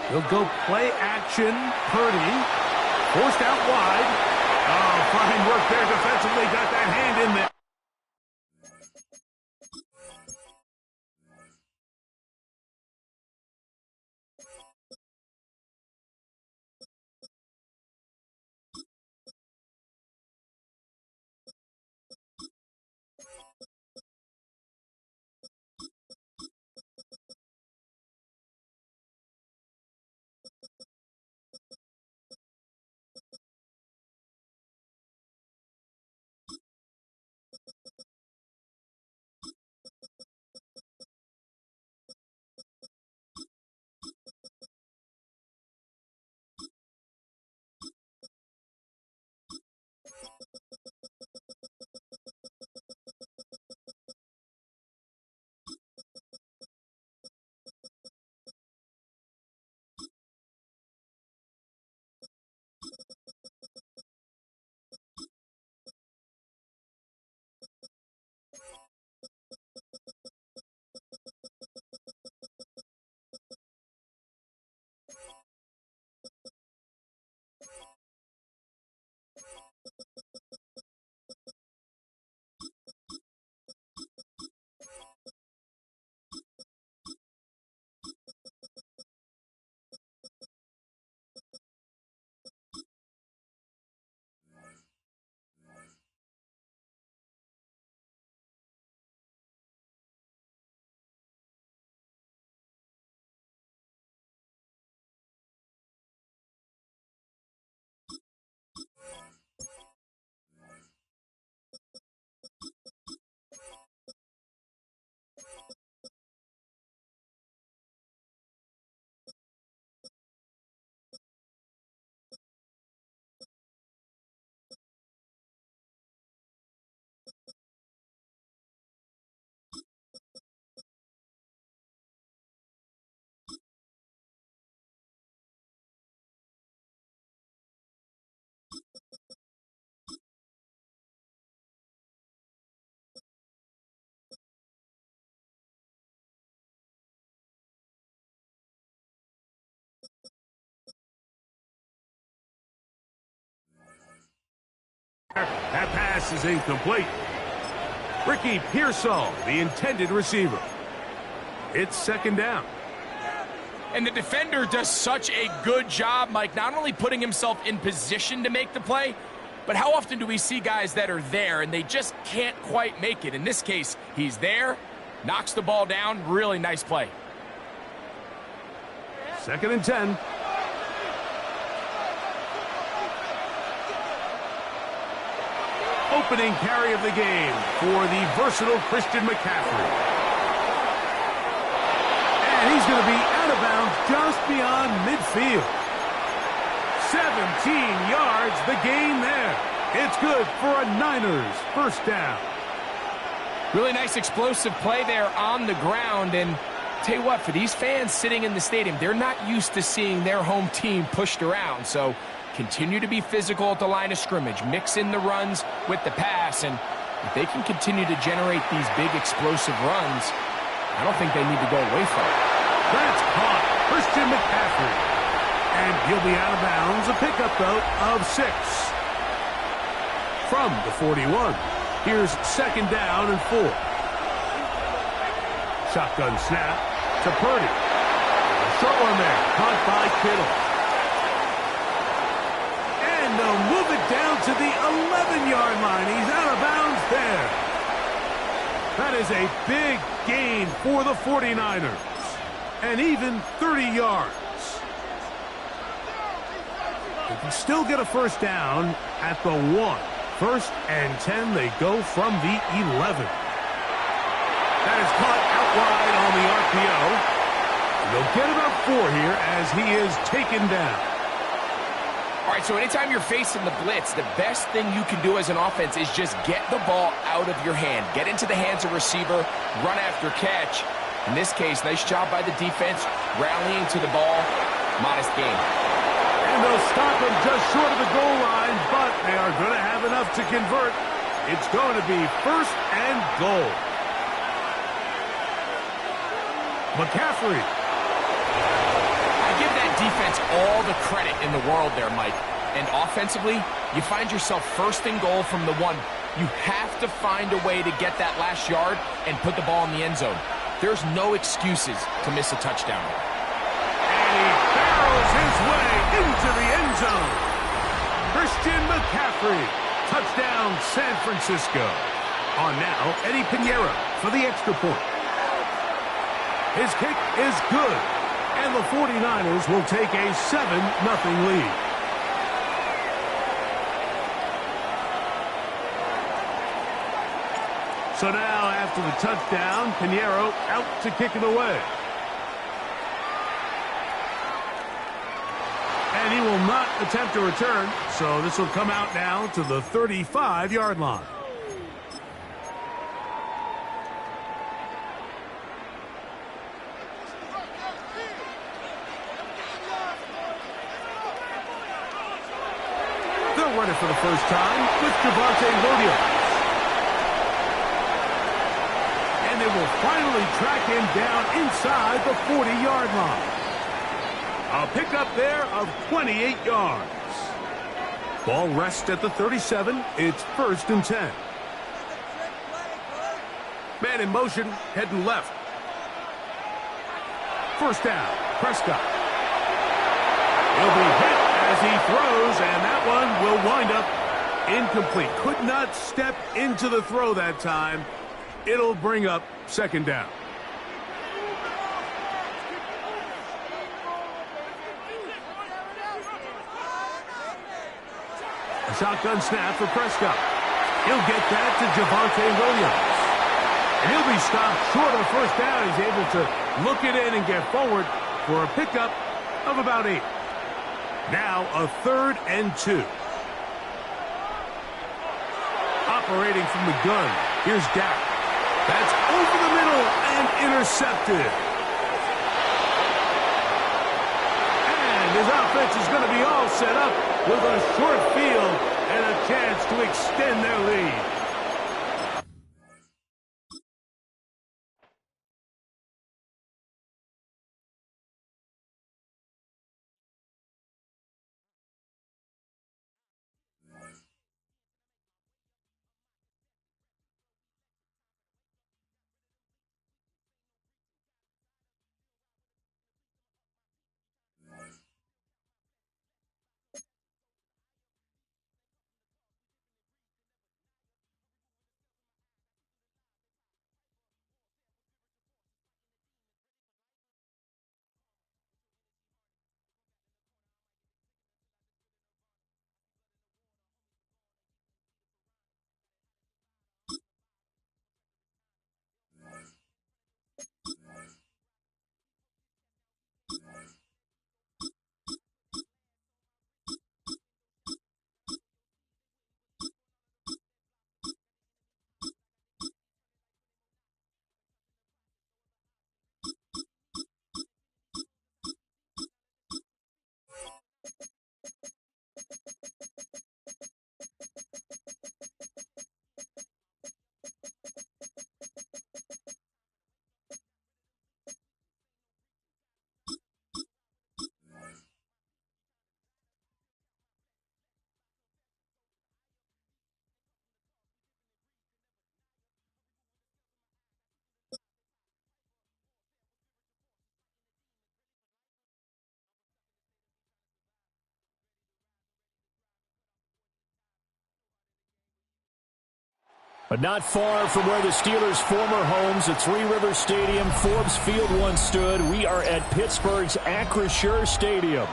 He'll go play action. Purdy forced out wide. Oh, fine work there defensively. Got that hand in there. That pass is incomplete. Ricky Pearsall, the intended receiver. It's second down. And the defender does such a good job, Mike, not only putting himself in position to make the play, but how often do we see guys that are there and they just can't quite make it? In this case, he's there, knocks the ball down. Really nice play. Second and 10. Opening carry of the game for the versatile Christian McCaffrey. And he's going to be out of bounds just beyond midfield. 17 yards, the gain there. It's good for a Niners first down. Really nice explosive play there on the ground. And tell you what, for these fans sitting in the stadium, they're not used to seeing their home team pushed around. So continue to be physical at the line of scrimmage. Mix in the runs with the pass. And if they can continue to generate these big explosive runs, I don't think they need to go away from it. That's caught. Christian McCaffrey. And he'll be out of bounds. A pickup, though, of 6. From the 41. Here's second down and 4. Shotgun snap to Purdy. short one there. Caught by Kittle. And they'll move it down to the 11-yard line. He's out of bounds there. That is a big gain for the 49ers. And even 30 yards. They can still get a first down at the 1. 1st and 10, they go from the 11. That is caught out wide on the RPO. They'll get about 4 here as he is taken down. All right, so anytime you're facing the blitz, the best thing you can do as an offense is just get the ball out of your hand. Get into the hands of receiver, run after catch. In this case, nice job by the defense, rallying to the ball. Modest gain. And they'll stop him just short of the goal line, but they are going to have enough to convert. It's going to be 1st and goal. McCaffrey. I give that defense all the credit in the world there, Mike. And offensively, you find yourself 1st and goal from the 1. You have to find a way to get that last yard and put the ball in the end zone. There's no excuses to miss a touchdown. And he barrels his way into the end zone. Christian McCaffrey. Touchdown, San Francisco. On now, Eddie Pinheiro for the extra point. His kick is good. And the 49ers will take a 7-0 lead. So now, after the touchdown, Pinheiro out to kick it away. And he will not attempt a return, so this will come out now to the 35-yard line. They'll run it for the first time with Javonte Williams. And they will finally track him down inside the 40-yard line. A pickup there of 28 yards. Ball rests at the 37. It's 1st and 10. Man in motion, heading left. First down, Prescott. He'll be hit as he throws, and that one will wind up incomplete. Could not step into the throw that time. It'll bring up 2nd down. A shotgun snap for Prescott. He'll get that to Javonte Williams. And he'll be stopped short of the first down. He's able to look it in and get forward for a pickup of about 8. Now a 3rd and 2. Operating from the gun. Here's Dak. That's over the middle and intercepted. And his offense is going to be all set up with a short field and a chance to extend their lead. But not far from where the Steelers' former homes at Three Rivers Stadium, Forbes Field once stood, we are at Pittsburgh's Acrisure Stadium.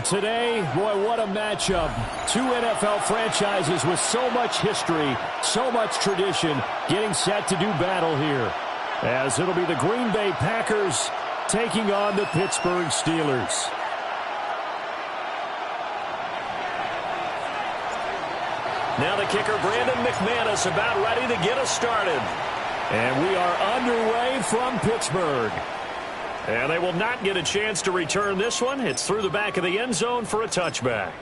Today, boy, what a matchup. Two NFL franchises with so much history, so much tradition, getting set to do battle here. As it'll be the Green Bay Packers taking on the Pittsburgh Steelers. Now the kicker, Brandon McManus, about ready to get us started. And we are underway from Pittsburgh. And they will not get a chance to return this one. It's through the back of the end zone for a touchback.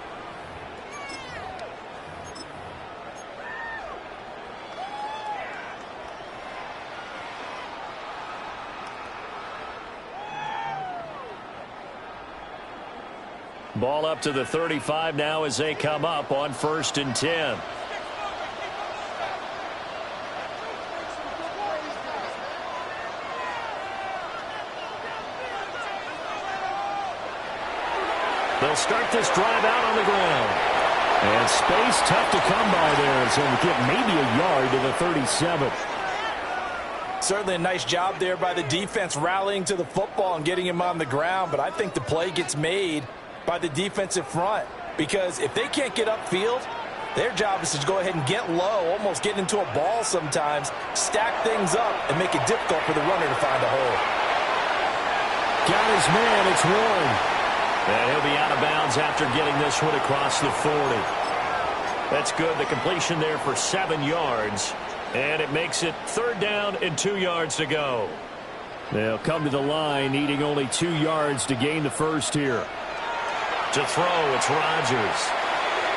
Ball up to the 35 now as they come up on 1st and 10. They'll start this drive out on the ground. And space tough to come by there. So we get maybe a yard to the 37. Certainly a nice job there by the defense rallying to the football and getting him on the ground. But I think the play gets made by the defensive front, because if they can't get upfield, their job is to go ahead and get low, almost get into a ball sometimes, stack things up, and make it difficult for the runner to find a hole. Got his man, it's Warren. And he'll be out of bounds after getting this one across the 40. That's good, the completion there for 7 yards, and it makes it 3rd down and 2 yards to go. They'll come to the line, needing only 2 yards to gain the first here. To throw, it's Rodgers.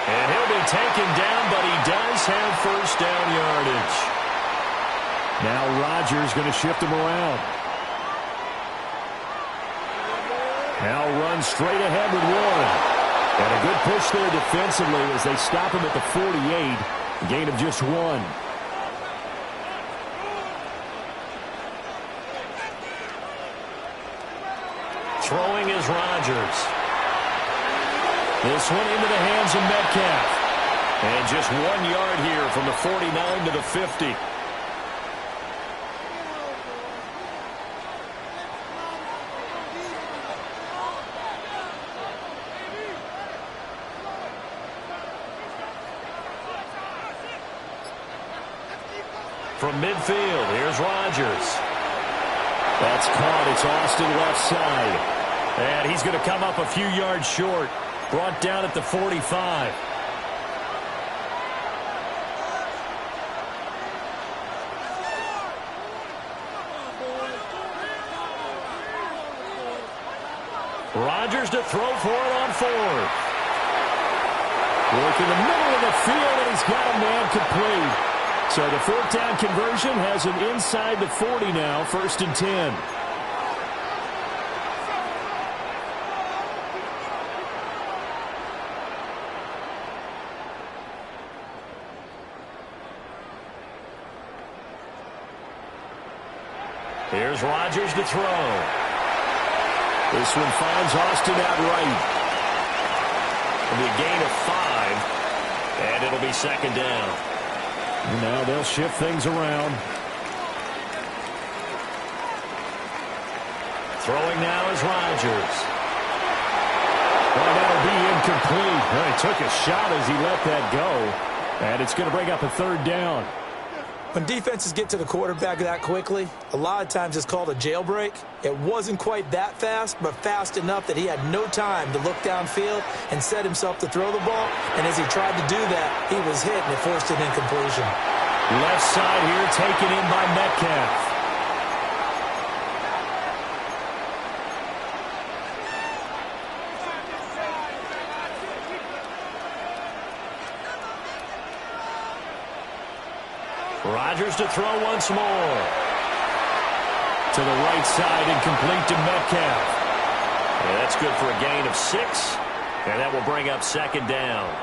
And he'll be taken down, but he does have 1st down yardage. Now Rodgers going to shift him around. Now runs straight ahead with Warren. And a good push there defensively as they stop him at the 48. A gain of just 1. Throwing is Rodgers. This one into the hands of Metcalf. And just 1 yard here from the 49 to the 50. From midfield, here's Rodgers. That's caught. It's Austin left side. And he's going to come up a few yards short. Brought down at the 45. Rodgers to throw for it on 4th. Work in the middle of the field, and he's got a man complete. So the 4th down conversion has him inside the 40 now, 1st and 10. Here's Rodgers to throw. This one finds Austin outright. It'll be a gain of 5, and it'll be 2nd down. And now they'll shift things around. Throwing now is Rodgers. Well, that'll be incomplete. Well, he took a shot as he let that go, and it's going to bring up a 3rd down. When defenses get to the quarterback that quickly, a lot of times it's called a jailbreak. It wasn't quite that fast, but fast enough that he had no time to look downfield and set himself to throw the ball. And as he tried to do that, he was hit, and it forced an incompletion. Left side here taken in by Metcalf. Rodgers to throw once more. To the right side and complete to Metcalf. Yeah, that's good for a gain of 6. And that will bring up 2nd down.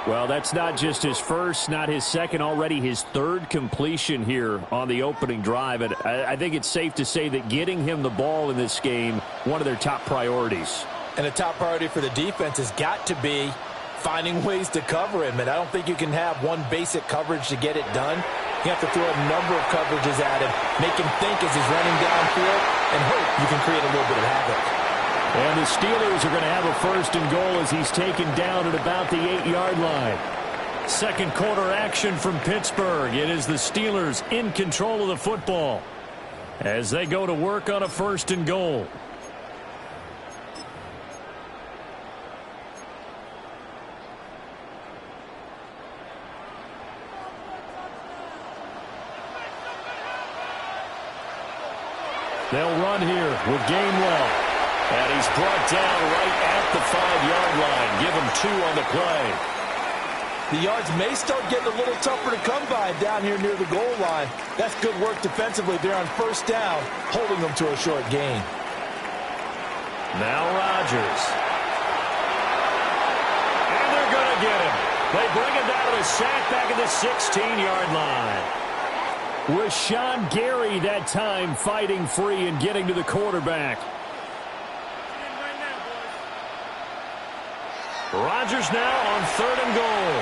Well, that's not just his first, not his second, already his 3rd completion here on the opening drive. And I think it's safe to say that getting him the ball in this game, one of their top priorities. And the top priority for the defense has got to be finding ways to cover him. And I don't think you can have one basic coverage to get it done. You have to throw a number of coverages at him, make him think as he's running downfield, and hope you can create a little bit of havoc. And the Steelers are going to have a 1st and goal as he's taken down at about the 8-yard line. Second quarter action from Pittsburgh. It is the Steelers in control of the football as they go to work on a 1st and goal. They'll run here with Gainwell. And he's brought down right at the 5-yard line. Give him 2 on the play. The yards may start getting a little tougher to come by down here near the goal line. That's good work defensively there on 1st down, holding them to a short gain. Now Rodgers. And they're going to get him. They bring him down to the sack back at the 16-yard line. Rashawn Gary that time fighting free and getting to the quarterback. Rodgers now on 3rd and goal.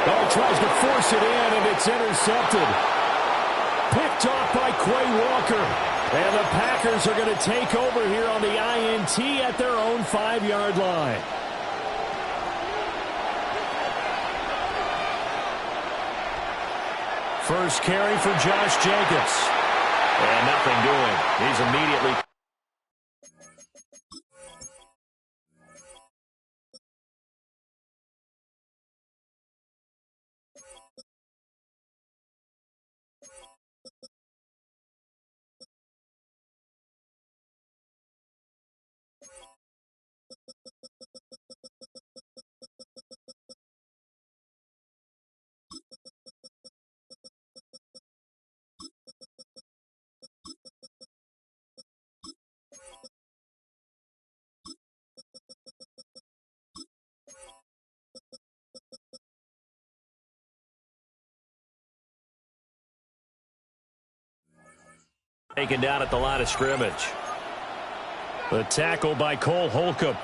Oh, tries to force it in, and it's intercepted. Picked off by Quay Walker. And the Packers are going to take over here on the INT at their own 5-yard line. First carry for Josh Jacobs. And nothing doing. He's immediately... Taken down at the line of scrimmage. The tackle by Cole Holcomb.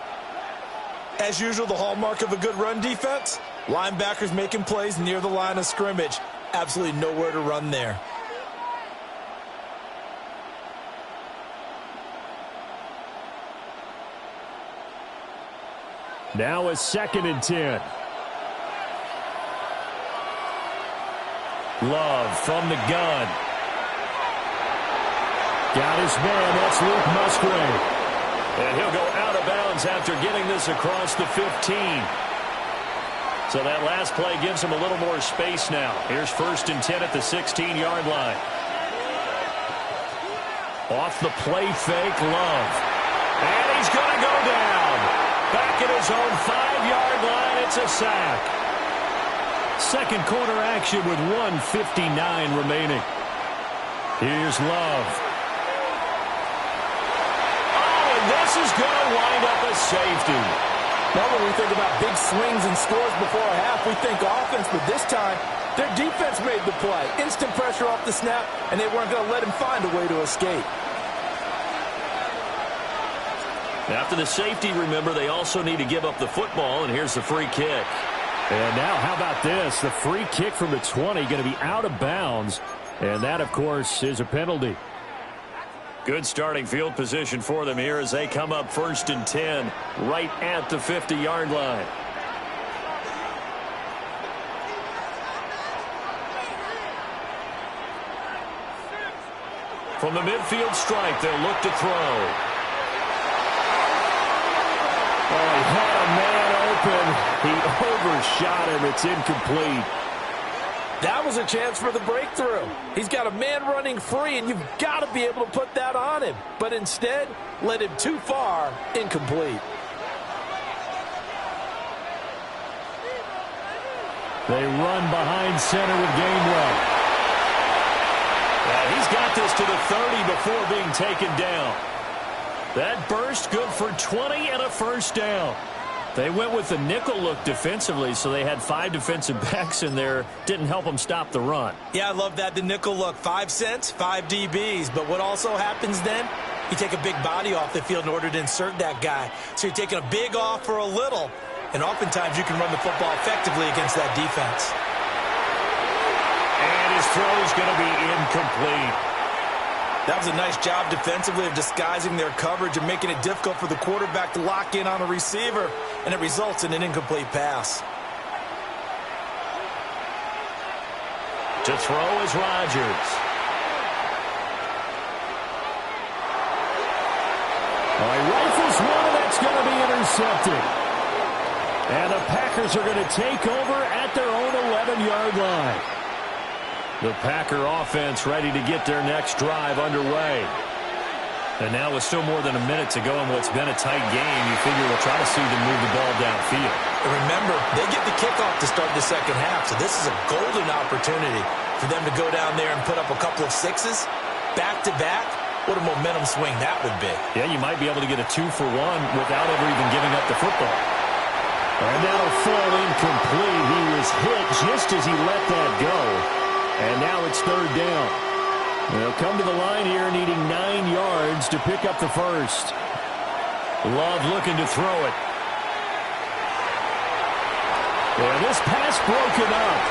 As usual, the hallmark of a good run defense, linebackers making plays near the line of scrimmage. Absolutely nowhere to run there. Now a 2nd and 10. Love from the gun. Got his man, that's Luke Musgrave. And he'll go out of bounds after getting this across the 15. So that last play gives him a little more space now. Here's 1st and 10 at the 16-yard line. Off the play fake, Love. And he's going to go down. Back at his own 5-yard line, it's a sack. Second quarter action with 1:59 remaining. Here's Love. This is going to wind up a safety. Now when we think about big swings and scores before a half, we think offense, but this time, their defense made the play. Instant pressure off the snap, and they weren't going to let him find a way to escape. After the safety, remember, they also need to give up the football, and here's the free kick. And now, how about this? The free kick from the 20 going to be out of bounds, and that, of course, is a penalty. Good starting field position for them here as they come up 1st and 10 right at the 50-yard line. From the midfield stripe, they'll look to throw. Oh, he had a man open. He overshot him. It's incomplete. That was a chance for the breakthrough. He's got a man running free, and you've got to be able to put that on him. But instead, led him too far, incomplete. They run behind center with Gainwell. And he's got this to the 30 before being taken down. That burst good for 20 and a 1st down. They went with the nickel look defensively, so they had 5 defensive backs in there. Didn't help them stop the run. Yeah, I love that, the nickel look. 5 cents, 5 DBs. But what also happens then, you take a big body off the field in order to insert that guy. So you're taking a big off for a little, and oftentimes you can run the football effectively against that defense. throw is going to be incomplete. That was a nice job defensively of disguising their coverage and making it difficult for the quarterback to lock in on a receiver, and it results in an incomplete pass. To throw is Rodgers. Oh, he rifles one, and that's going to be intercepted. And the Packers are going to take over at their own 11-yard line. The Packer offense ready to get their next drive underway. And now with still more than a minute to go in what's been a tight game, you figure we'll try to see them move the ball downfield. And remember, they get the kickoff to start the second half, so this is a golden opportunity for them to go down there and put up a couple of sixes back-to-back. What a momentum swing that would be. Yeah, you might be able to get a 2-for-1 without ever even giving up the football. And that'll fall incomplete. He was hit just as he let that go. And now it's third down. They'll come to the line here needing 9 yards to pick up the first. Love looking to throw it. And this pass broken up.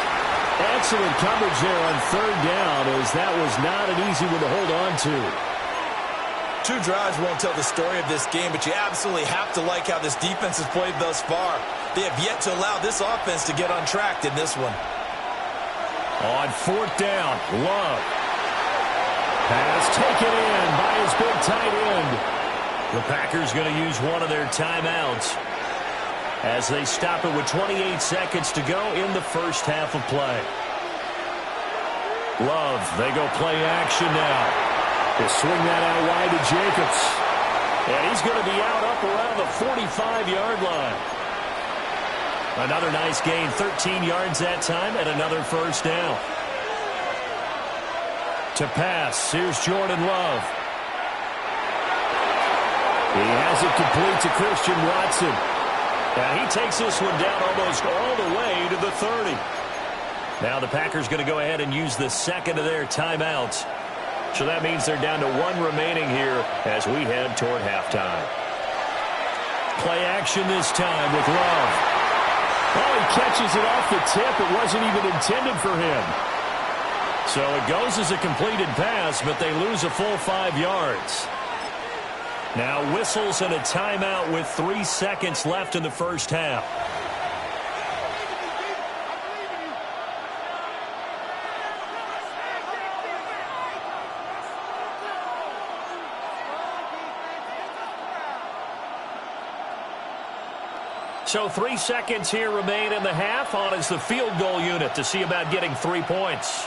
Excellent coverage there on third down, as that was not an easy one to hold on to. 2 drives won't tell the story of this game, but you absolutely have to like how this defense has played thus far. They have yet to allow this offense to get untracked in this one. On fourth down, Love. Pass taken in by his big tight end. The Packers going to use one of their timeouts as they stop it with 28 seconds to go in the first half of play. Love, they go play action now. They swing that out wide to Jacobs. And he's going to be out up around the 45-yard line. Another nice gain, 13 yards that time, and another first down. To pass, here's Jordan Love. He has it complete to Christian Watson. Now he takes this one down almost all the way to the 30. Now the Packers going to go ahead and use the second of their timeouts. So that means they're down to 1 remaining here as we head toward halftime. Play action this time with Love. Oh, he catches it off the tip. It wasn't even intended for him. So it goes as a completed pass, but they lose a full 5 yards. Now whistles and a timeout with 3 seconds left in the first half. So 3 seconds here remain in the half. On is the field goal unit to see about getting 3 points.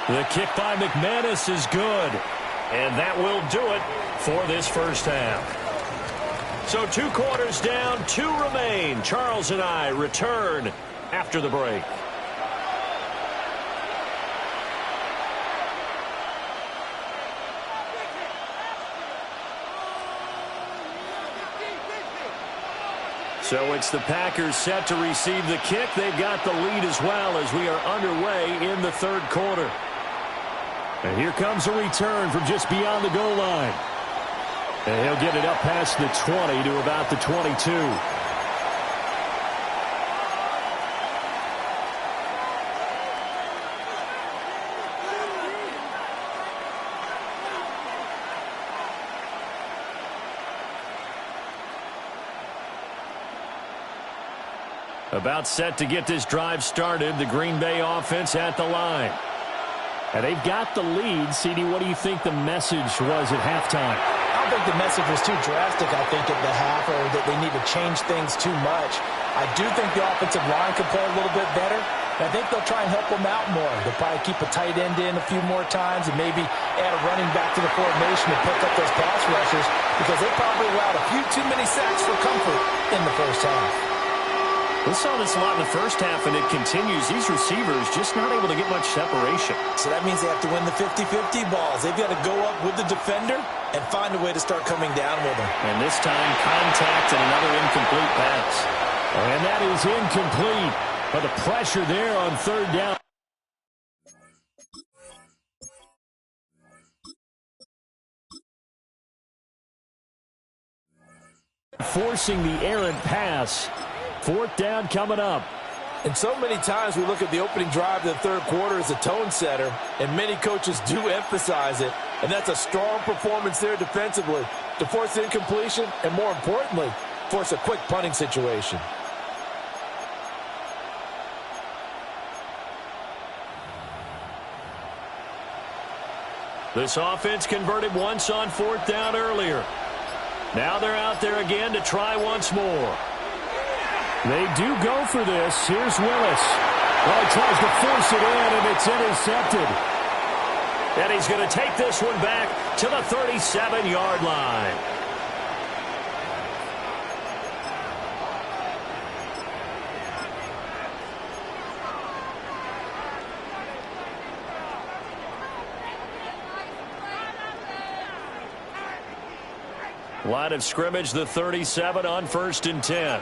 The kick by McManus is good. And that will do it for this first half. So 2 quarters down, 2 remain. Charles and I return after the break. So it's the Packers set to receive the kick. They've got the lead as well as we are underway in the third quarter. And here comes a return from just beyond the goal line. And he'll get it up past the 20 to about the 22. About set to get this drive started, the Green Bay offense at the line. And they've got the lead. CD, what do you think the message was at halftime? I don't think the message was too drastic, I think, at the half, or that they need to change things too much. I do think the offensive line could play a little bit better. And I think they'll try and help them out more. They'll probably keep a tight end in a few more times and maybe add a running back to the formation to pick up those pass rushers, because they probably allowed a few too many sacks for comfort in the first half. We saw this a lot in the first half, and it continues. These receivers just not able to get much separation. So that means they have to win the 50-50 balls. They've got to go up with the defender and find a way to start coming down with them. And this time, contact and another incomplete pass. And that is incomplete. But the pressure there on third down. Forcing the errant pass. Fourth down coming up. And so many times we look at the opening drive of the third quarter as a tone setter, and many coaches do emphasize it. And that's a strong performance there defensively to force incompletion and, more importantly, force a quick punting situation. This offense converted once on fourth down earlier. Now they're out there again to try once more. They do go for this. Here's Willis. Well, he tries to force it in, and it's intercepted. And he's going to take this one back to the 37-yard line. Line of scrimmage, the 37 on 1st and 10.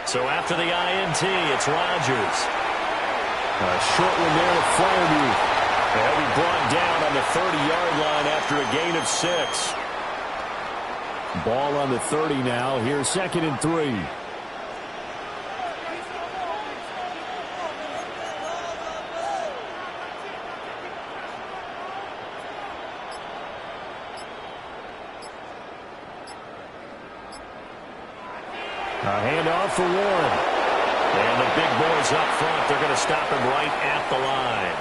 So after the INT, it's Rodgers. A short one there to Fairview. He'll be brought down on the 30-yard line after a gain of 6. Ball on the 30 now. Here's 2nd and 3. A handoff for Warren. And the big boys up front, they're going to stop him right at the line.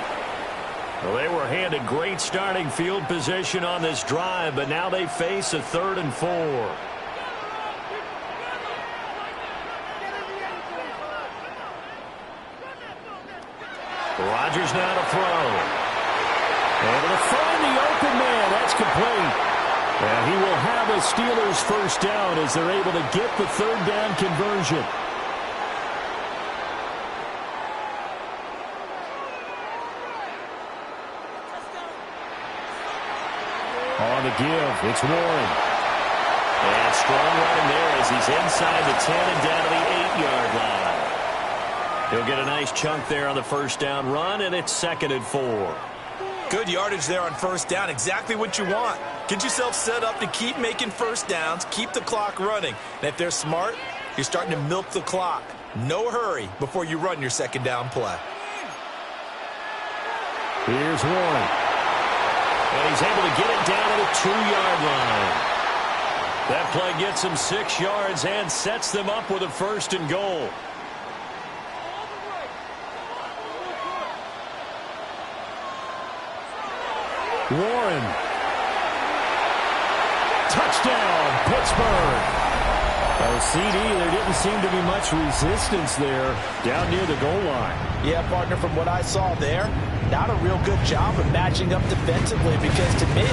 Well, they were handed great starting field position on this drive, but now they face a 3rd and 4. Rodgers now to throw. Able to find the open man. That's complete. And he will have a Steelers first down as they're able to get the 3rd down conversion. On the give, it's Warren. And strong running there as he's inside the 10 and down to the 8-yard line. He'll get a nice chunk there on the first down run, and it's 2nd and 4. Good yardage there on first down. Exactly what you want. Get yourself set up to keep making first downs, keep the clock running. And if they're smart, you're starting to milk the clock. No hurry before you run your 2nd down play. Here's Warren. And he's able to get it down to the 2-yard line. That play gets him 6 yards and sets them up with a 1st and goal. Warren. Touchdown, Pittsburgh. Oh, CD, there didn't seem to be much resistance there down near the goal line. Yeah, partner, from what I saw there, not a real good job of matching up defensively because to me,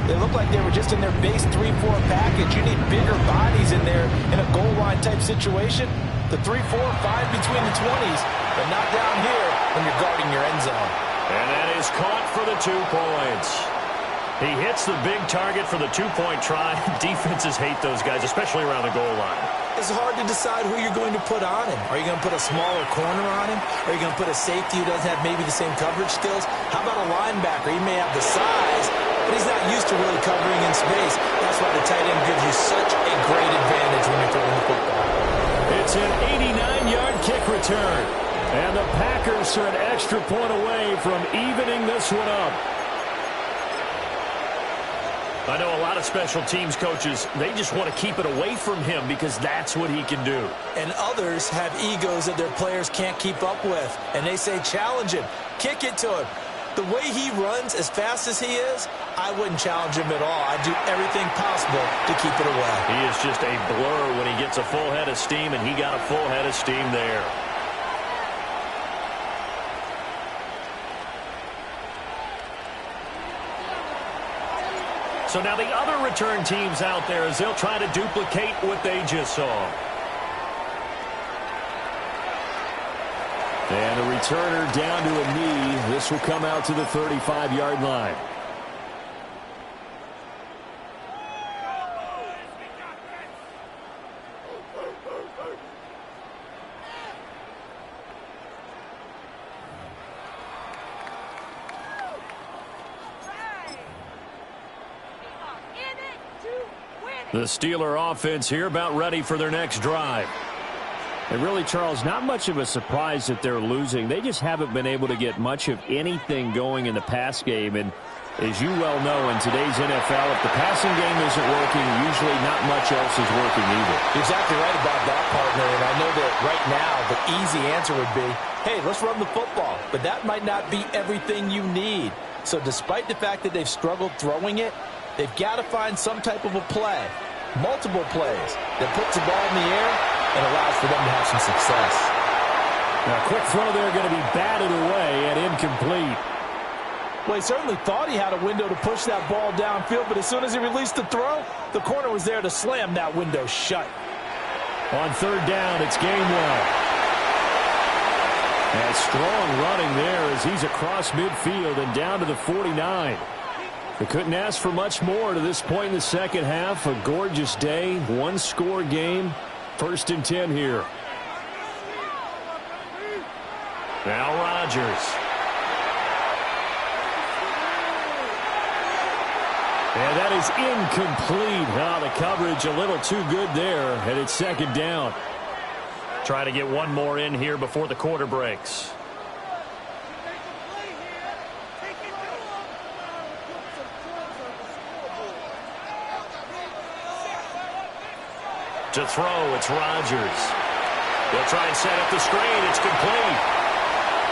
they looked like they were just in their base 3-4 package. You need bigger bodies in there in a goal line type situation. The 3-4, 5 between the 20s, but not down here when you're guarding your end zone. And that is caught for the 2 points. He hits the big target for the 2-point try. Defenses hate those guys, especially around the goal line. It's hard to decide who you're going to put on him. Are you going to put a smaller corner on him? Are you going to put a safety who doesn't have maybe the same coverage skills? How about a linebacker? He may have the size, but he's not used to really covering in space. That's why the tight end gives you such a great advantage when you're throwing the football. It's an 89-yard kick return. And the Packers are an extra point away from evening this one up. I know a lot of special teams coaches, they just want to keep it away from him because that's what he can do. And others have egos that their players can't keep up with. And they say, challenge him, kick it to him. The way he runs, as fast as he is, I wouldn't challenge him at all. I'd do everything possible to keep it away. He is just a blur when he gets a full head of steam, and he got a full head of steam there. So now the other return teams out there as they'll try to duplicate what they just saw. And a returner down to a knee. This will come out to the 35-yard line. The Steeler offense here about ready for their next drive. And really, Charles, not much of a surprise that they're losing. They just haven't been able to get much of anything going in the pass game. And as you well know, in today's NFL, if the passing game isn't working, usually not much else is working either. You're exactly right about that, partner. And I know that right now the easy answer would be, hey, let's run the football. But that might not be everything you need. So despite the fact that they've struggled throwing it, they've got to find some type of a play, multiple plays, that puts the ball in the air and allows for them to have some success. Now, a quick throw there going to be batted away and incomplete. Well, he certainly thought he had a window to push that ball downfield, but as soon as he released the throw, the corner was there to slam that window shut. On third down, it's Gainwell. And strong running there as he's across midfield and down to the 49. They couldn't ask for much more to this point in the second half. A gorgeous day, one-score game. 1st and 10 here. Now Rodgers. And that is incomplete. Now the coverage a little too good there, and it's 2nd down. Try to get one more in here before the quarter breaks. To throw, it's Rodgers. They'll try and set up the screen. It's complete.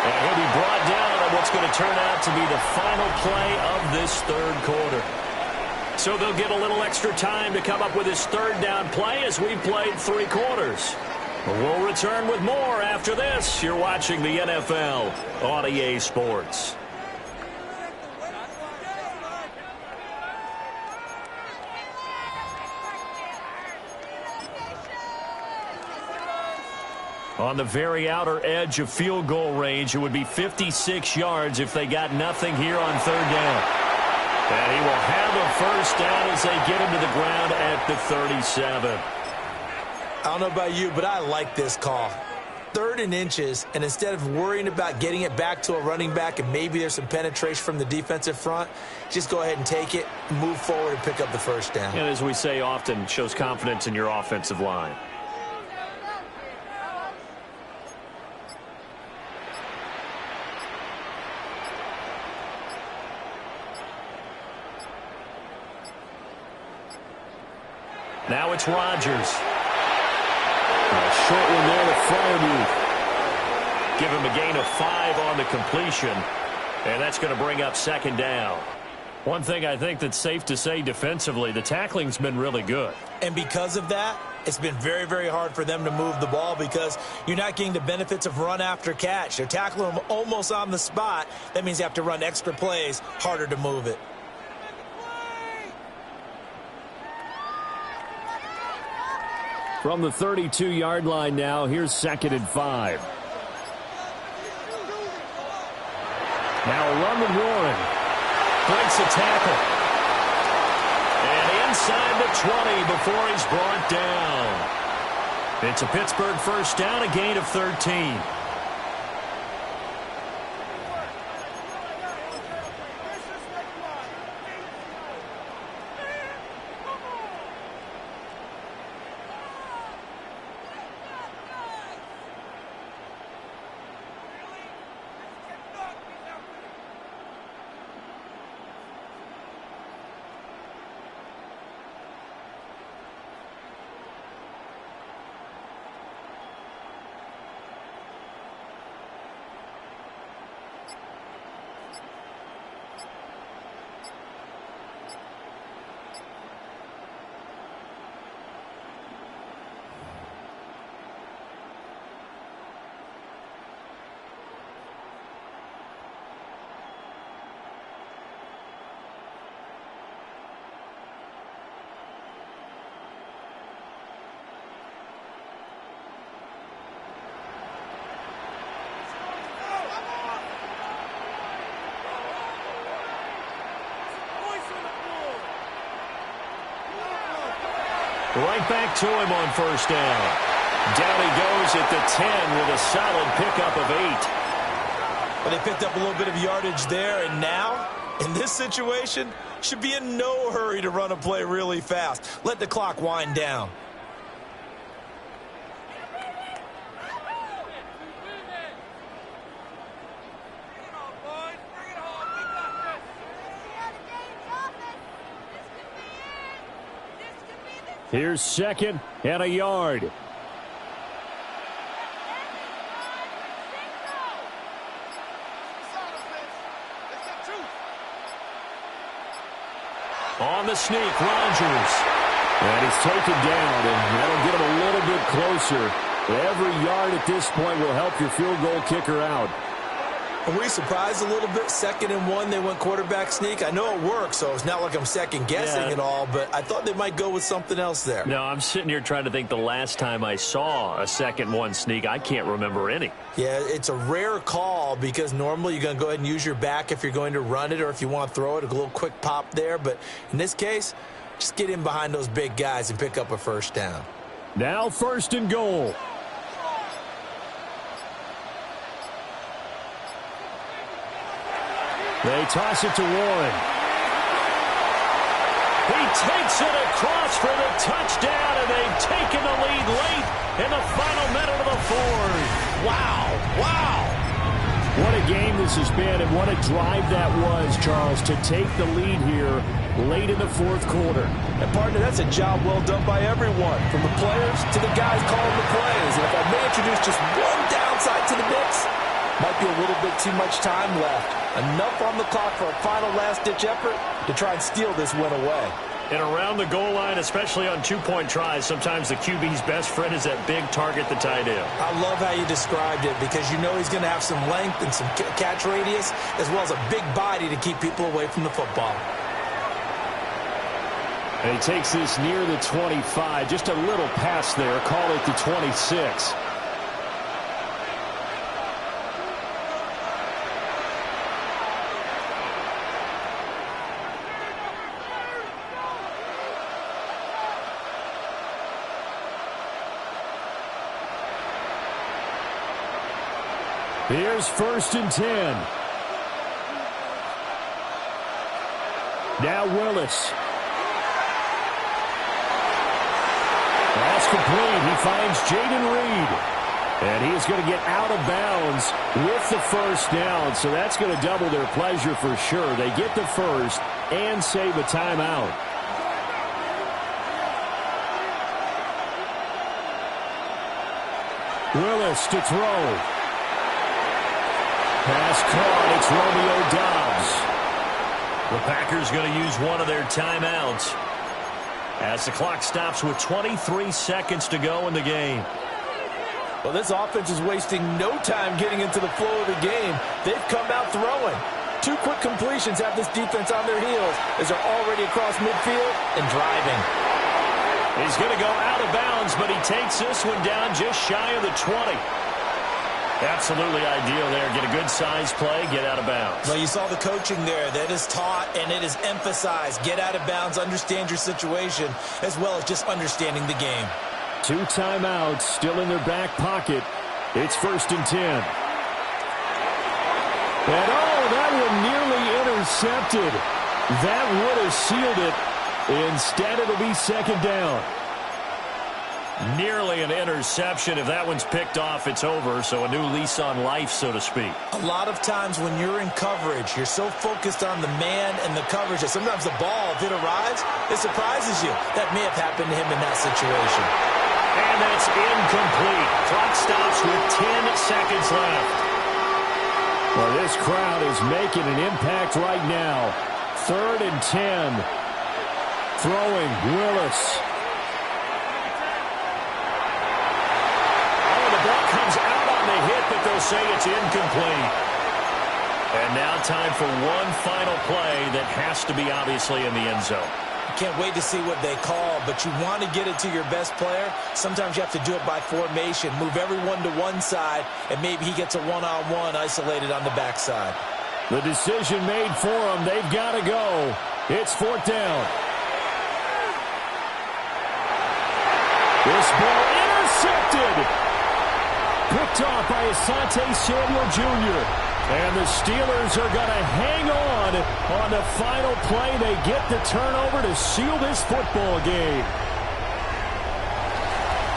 And he'll be brought down on what's going to turn out to be the final play of this 3rd quarter. So they'll get a little extra time to come up with his 3rd down play as we've played 3 quarters. We'll return with more after this. You're watching the NFL on EA Sports. On the very outer edge of field goal range, it would be 56 yards if they got nothing here on 3rd down. And he will have a 1st down as they get him to the ground at the 37. I don't know about you, but I like this call. 3rd and inches, and instead of worrying about getting it back to a running back and maybe there's some penetration from the defensive front, just go ahead and take it, move forward, and pick up the 1st down. And as we say often, shows confidence in your offensive line. Now it's Rodgers. A short one there to Freiermuth. Give him a gain of 5 on the completion. And that's going to bring up 2nd down. One thing I think that's safe to say defensively, the tackling's been really good. And because of that, it's been very, very hard for them to move the ball because you're not getting the benefits of run after catch. They're tackling them almost on the spot. That means you have to run extra plays, harder to move it. From the 32-yard line now, here's 2nd and 5. Now a run with Warren. Breaks a tackle. And inside the 20 before he's brought down. It's a Pittsburgh 1st down, a gain of 13. Right back to him on 1st down. Down he goes at the 10 with a solid pickup of 8. Well, they picked up a little bit of yardage there, and now In this situation, should be in no hurry to run a play really fast. Let the clock wind down. Here's 2nd and a yard. On the sneak, Rodgers. And he's taken down, and that'll get him a little bit closer. Every yard at this point will help your field goal kicker out. Were we surprised a little bit? 2nd and 1, they went quarterback sneak. I know it works, so it's not like I'm second-guessing at all, but I thought they might go with something else there. No, I'm sitting here trying to think the last time I saw a 2nd-1 sneak. I can't remember any. Yeah, it's a rare call because normally you're going to go ahead and use your back if you're going to run it or if you want to throw it, a little quick pop there. But in this case, just get in behind those big guys and pick up a first down. Now 1st and goal. They toss it to Warren. He takes it across for the touchdown, and they've taken the lead late in the final minute of the 4th. Wow, wow. What a game this has been, and what a drive that was, Charles, to take the lead here late in the 4th quarter. And, partner, that's a job well done by everyone, from the players to the guys calling the plays. And if I may introduce just one downside to the mix, might be a little bit too much time left. Enough on the clock for a final last-ditch effort to try and steal this win away. And around the goal line, especially on two-point tries, sometimes the QB's best friend is that big target, the tight end. I love how you described it because you know he's going to have some length and some catch radius as well as a big body to keep people away from the football. And he takes this near the 25. Just a little pass there. Call it the 26. Here's 1st and 10. Now Willis. That's complete. He finds Jaden Reed. And he is going to get out of bounds with the first down. So that's going to double their pleasure for sure. They get the first and save a timeout. Willis to throw. Pass caught. It's Romeo Doubs. The Packers going to use one of their timeouts as the clock stops with 23 seconds to go in the game. Well, this offense is wasting no time getting into the flow of the game. They've come out throwing. 2 quick completions have this defense on their heels as they're already across midfield and driving. He's going to go out of bounds, but he takes this one down just shy of the 20. Absolutely ideal there. Get a good size play, get out of bounds. Well, you saw the coaching there. That is taught and it is emphasized. Get out of bounds, understand your situation, as well as just understanding the game. 2 timeouts still in their back pocket. It's 1st and 10. And that one nearly intercepted. That would have sealed it. Instead, it'll be 2nd down. Nearly an interception. If that one's picked off, it's over. So a new lease on life, so to speak. A lot of times when you're in coverage, you're so focused on the man and the coverage that sometimes the ball, if it arrives, it surprises you. That may have happened to him in that situation. And that's incomplete. Clock stops with 10 seconds left. Well, this crowd is making an impact right now. 3rd and 10. Throwing Willis. But they'll say it's incomplete. And now time for one final play that has to be obviously in the end zone. Can't wait to see what they call, but you want to get it to your best player. Sometimes you have to do it by formation. Move everyone to one side, and maybe he gets a one-on-one isolated on the backside. The decision made for them. They've got to go. It's 4th down. This ball intercepted. Picked off by Asante Samuel Jr. And the Steelers are going to hang on the final play. They get the turnover to seal this football game.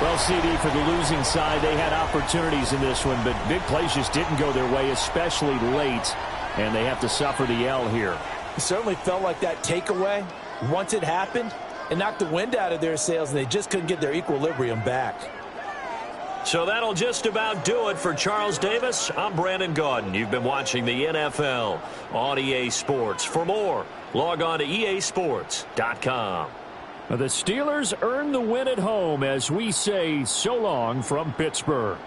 Well, CD, for the losing side, they had opportunities in this one, but big plays just didn't go their way, especially late, and they have to suffer the L here. It certainly felt like that takeaway, once it happened, it knocked the wind out of their sails, and they just couldn't get their equilibrium back. So that'll just about do it for Charles Davis. I'm Brandon Gaudin. You've been watching the NFL on EA Sports. For more, log on to easports.com. The Steelers earn the win at home as we say so long from Pittsburgh.